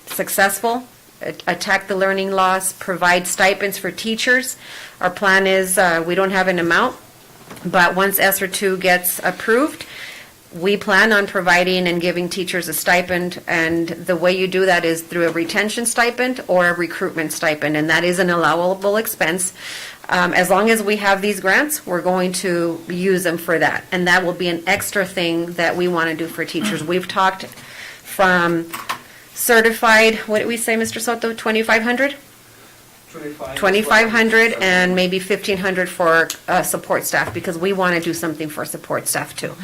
successful, attack the learning loss, provide stipends for teachers. Our plan is, we don't have an amount, but once ESSER 2 gets approved, we plan on providing and giving teachers a stipend, and the way you do that is through a retention stipend or a recruitment stipend, and that is an allowable expense. As long as we have these grants, we're going to use them for that, and that will be an extra thing that we want to do for teachers. We've talked from certified, what did we say, Mr. Soto, 2,500? 2,500 and maybe 1,500 for support staff, because we want to do something for support staff too.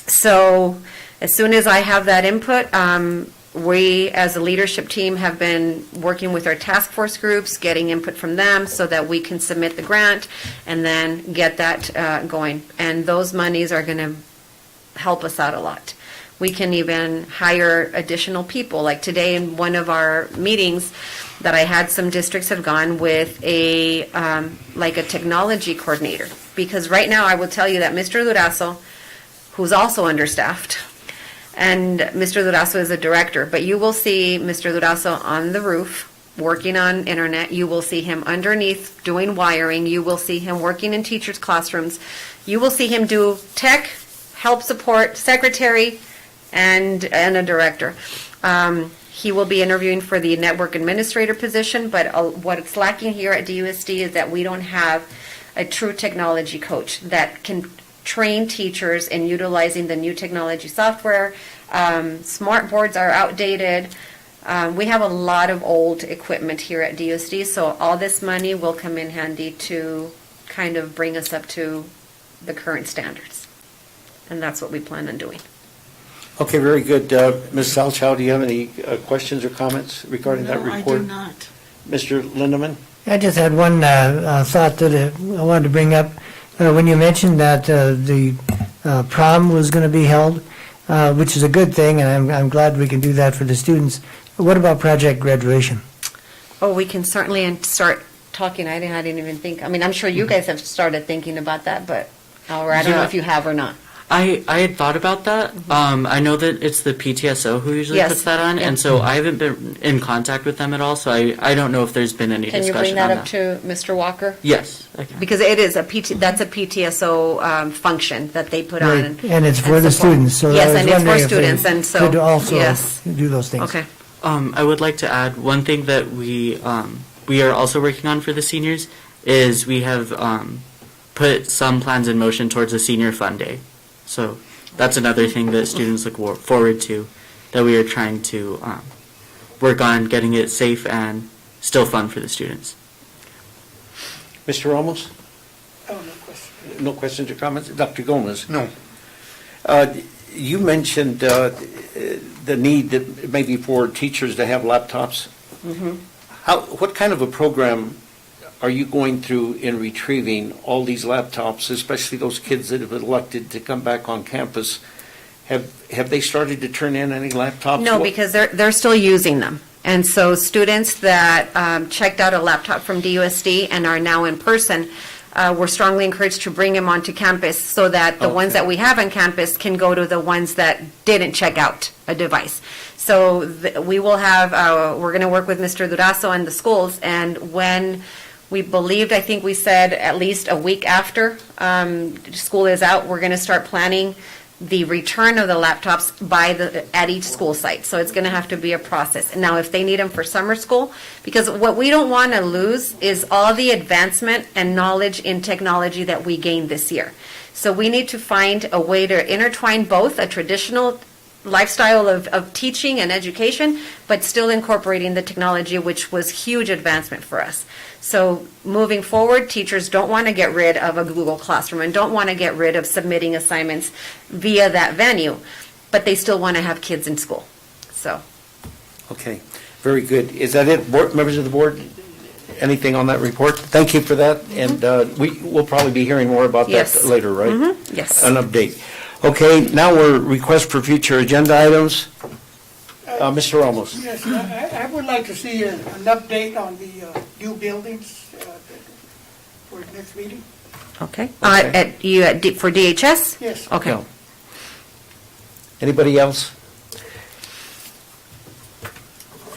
So as soon as I have that input, we as a leadership team have been working with our task force groups, getting input from them so that we can submit the grant and then get that going. And those monies are going to help us out a lot. We can even hire additional people. Like today in one of our meetings that I had, some districts have gone with a technology coordinator. Because right now I will tell you that Mr. Durazo, who's also understaffed, and Mr. Durazo is a director. But you will see Mr. Durazo on the roof, working on internet. You will see him underneath doing wiring. You will see him working in teachers' classrooms. You will see him do tech, help support, secretary, and a director. He will be interviewing for the network administrator position, but what it's lacking here at DUSD is that we don't have a true technology coach that can train teachers in utilizing the new technology software. Smart boards are outdated. We have a lot of old equipment here at DUSD, so all this money will come in handy to kind of bring us up to the current standards. And that's what we plan on doing. Okay, very good. Ms. Salchow, do you have any questions or comments regarding that No, I report? do not. Mr. Lindeman? I just had one thought that I wanted to bring up. When you mentioned that the prom was going to be held, which is a good thing, and I'm glad we can do that for the students. What about project graduation? Oh, we can certainly start talking. I didn't even think, I mean, I'm sure you guys have started thinking about that, but, or I don't know if you have or not. I had thought about that. I know that it's the PTSO who usually Yes. puts that on, and so I haven't been in contact with them at all, so I don't know if there's been any Can you bring discussion that on up that. to Mr. Walker? Yes, I can. Because it is that's a PTSO function that they put on. Right, and it's for the support. students, so I Yes, was and it's for wondering if they students, and so, could also yes. do those things. Okay. I would like to add one thing that we are also working on for the seniors is we have put some plans in motion towards a senior fun day. So that's another thing that students look forward to, that we are trying to work on getting it safe and still fun for the students. Mr. Ramos? Oh, no question. No questions or comments? Dr. Gomez? No. You mentioned the need that maybe for teachers to have laptops. What kind of a program are you going through in retrieving all these laptops, especially those kids that have elected to come back on campus? Have they started to turn in any laptops? No, because they're still using them. And so students that checked out a laptop from DUSD and are now in person, we're strongly encouraged to bring them onto campus so that the ones that we have on campus can go to the ones that didn't check out a device. So we will have, we're going to work with Mr. Durazo and the schools, and when we believed, I think we said at least a week after school is out, we're going to start planning the return of the laptops at each school site. So it's going to have to be a process. Now, if they need them for summer school, because what we don't want to lose is all the advancement and knowledge in technology that we gained this year. So we need to find a way to intertwine both a traditional lifestyle of teaching and education, but still incorporating the technology, which was huge advancement for us. So moving forward, teachers don't want to get rid of a Google Classroom and don't want to get rid of submitting assignments via that venue, but they still want to have kids in school. So. Okay, very good. Is that it, members of the board? Anything on that report? Thank you for that, and we'll probably be hearing more about that Yes. later, right? Mm-hmm. Yes. An update. Okay, now we're request for future agenda items. Mr. Ramos. Yes, I would like to see an update on the new buildings for next meeting. Okay. Okay. For DHS? Yes. Okay. No. Anybody else?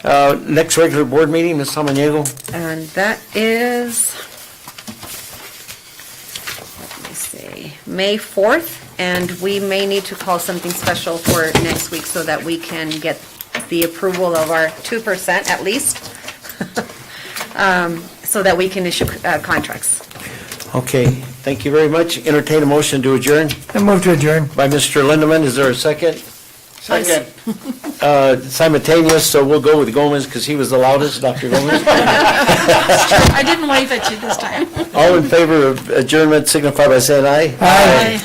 Next regular board meeting, Ms. Samaniego? And that is, let me see, May 4th, and we may need to call something special for next week so that we can get the approval of our 2% at least, so that we can issue contracts. Okay, thank you very much. Entertain a motion to adjourn I move to adjourn. by Mr. Lindeman. Is there a second? Second. Simultaneous, so we'll go with Gomez because he was the loudest, Dr. Gomez. I didn't wave at you this time. All in favor of adjournment signify by saying aye. Aye.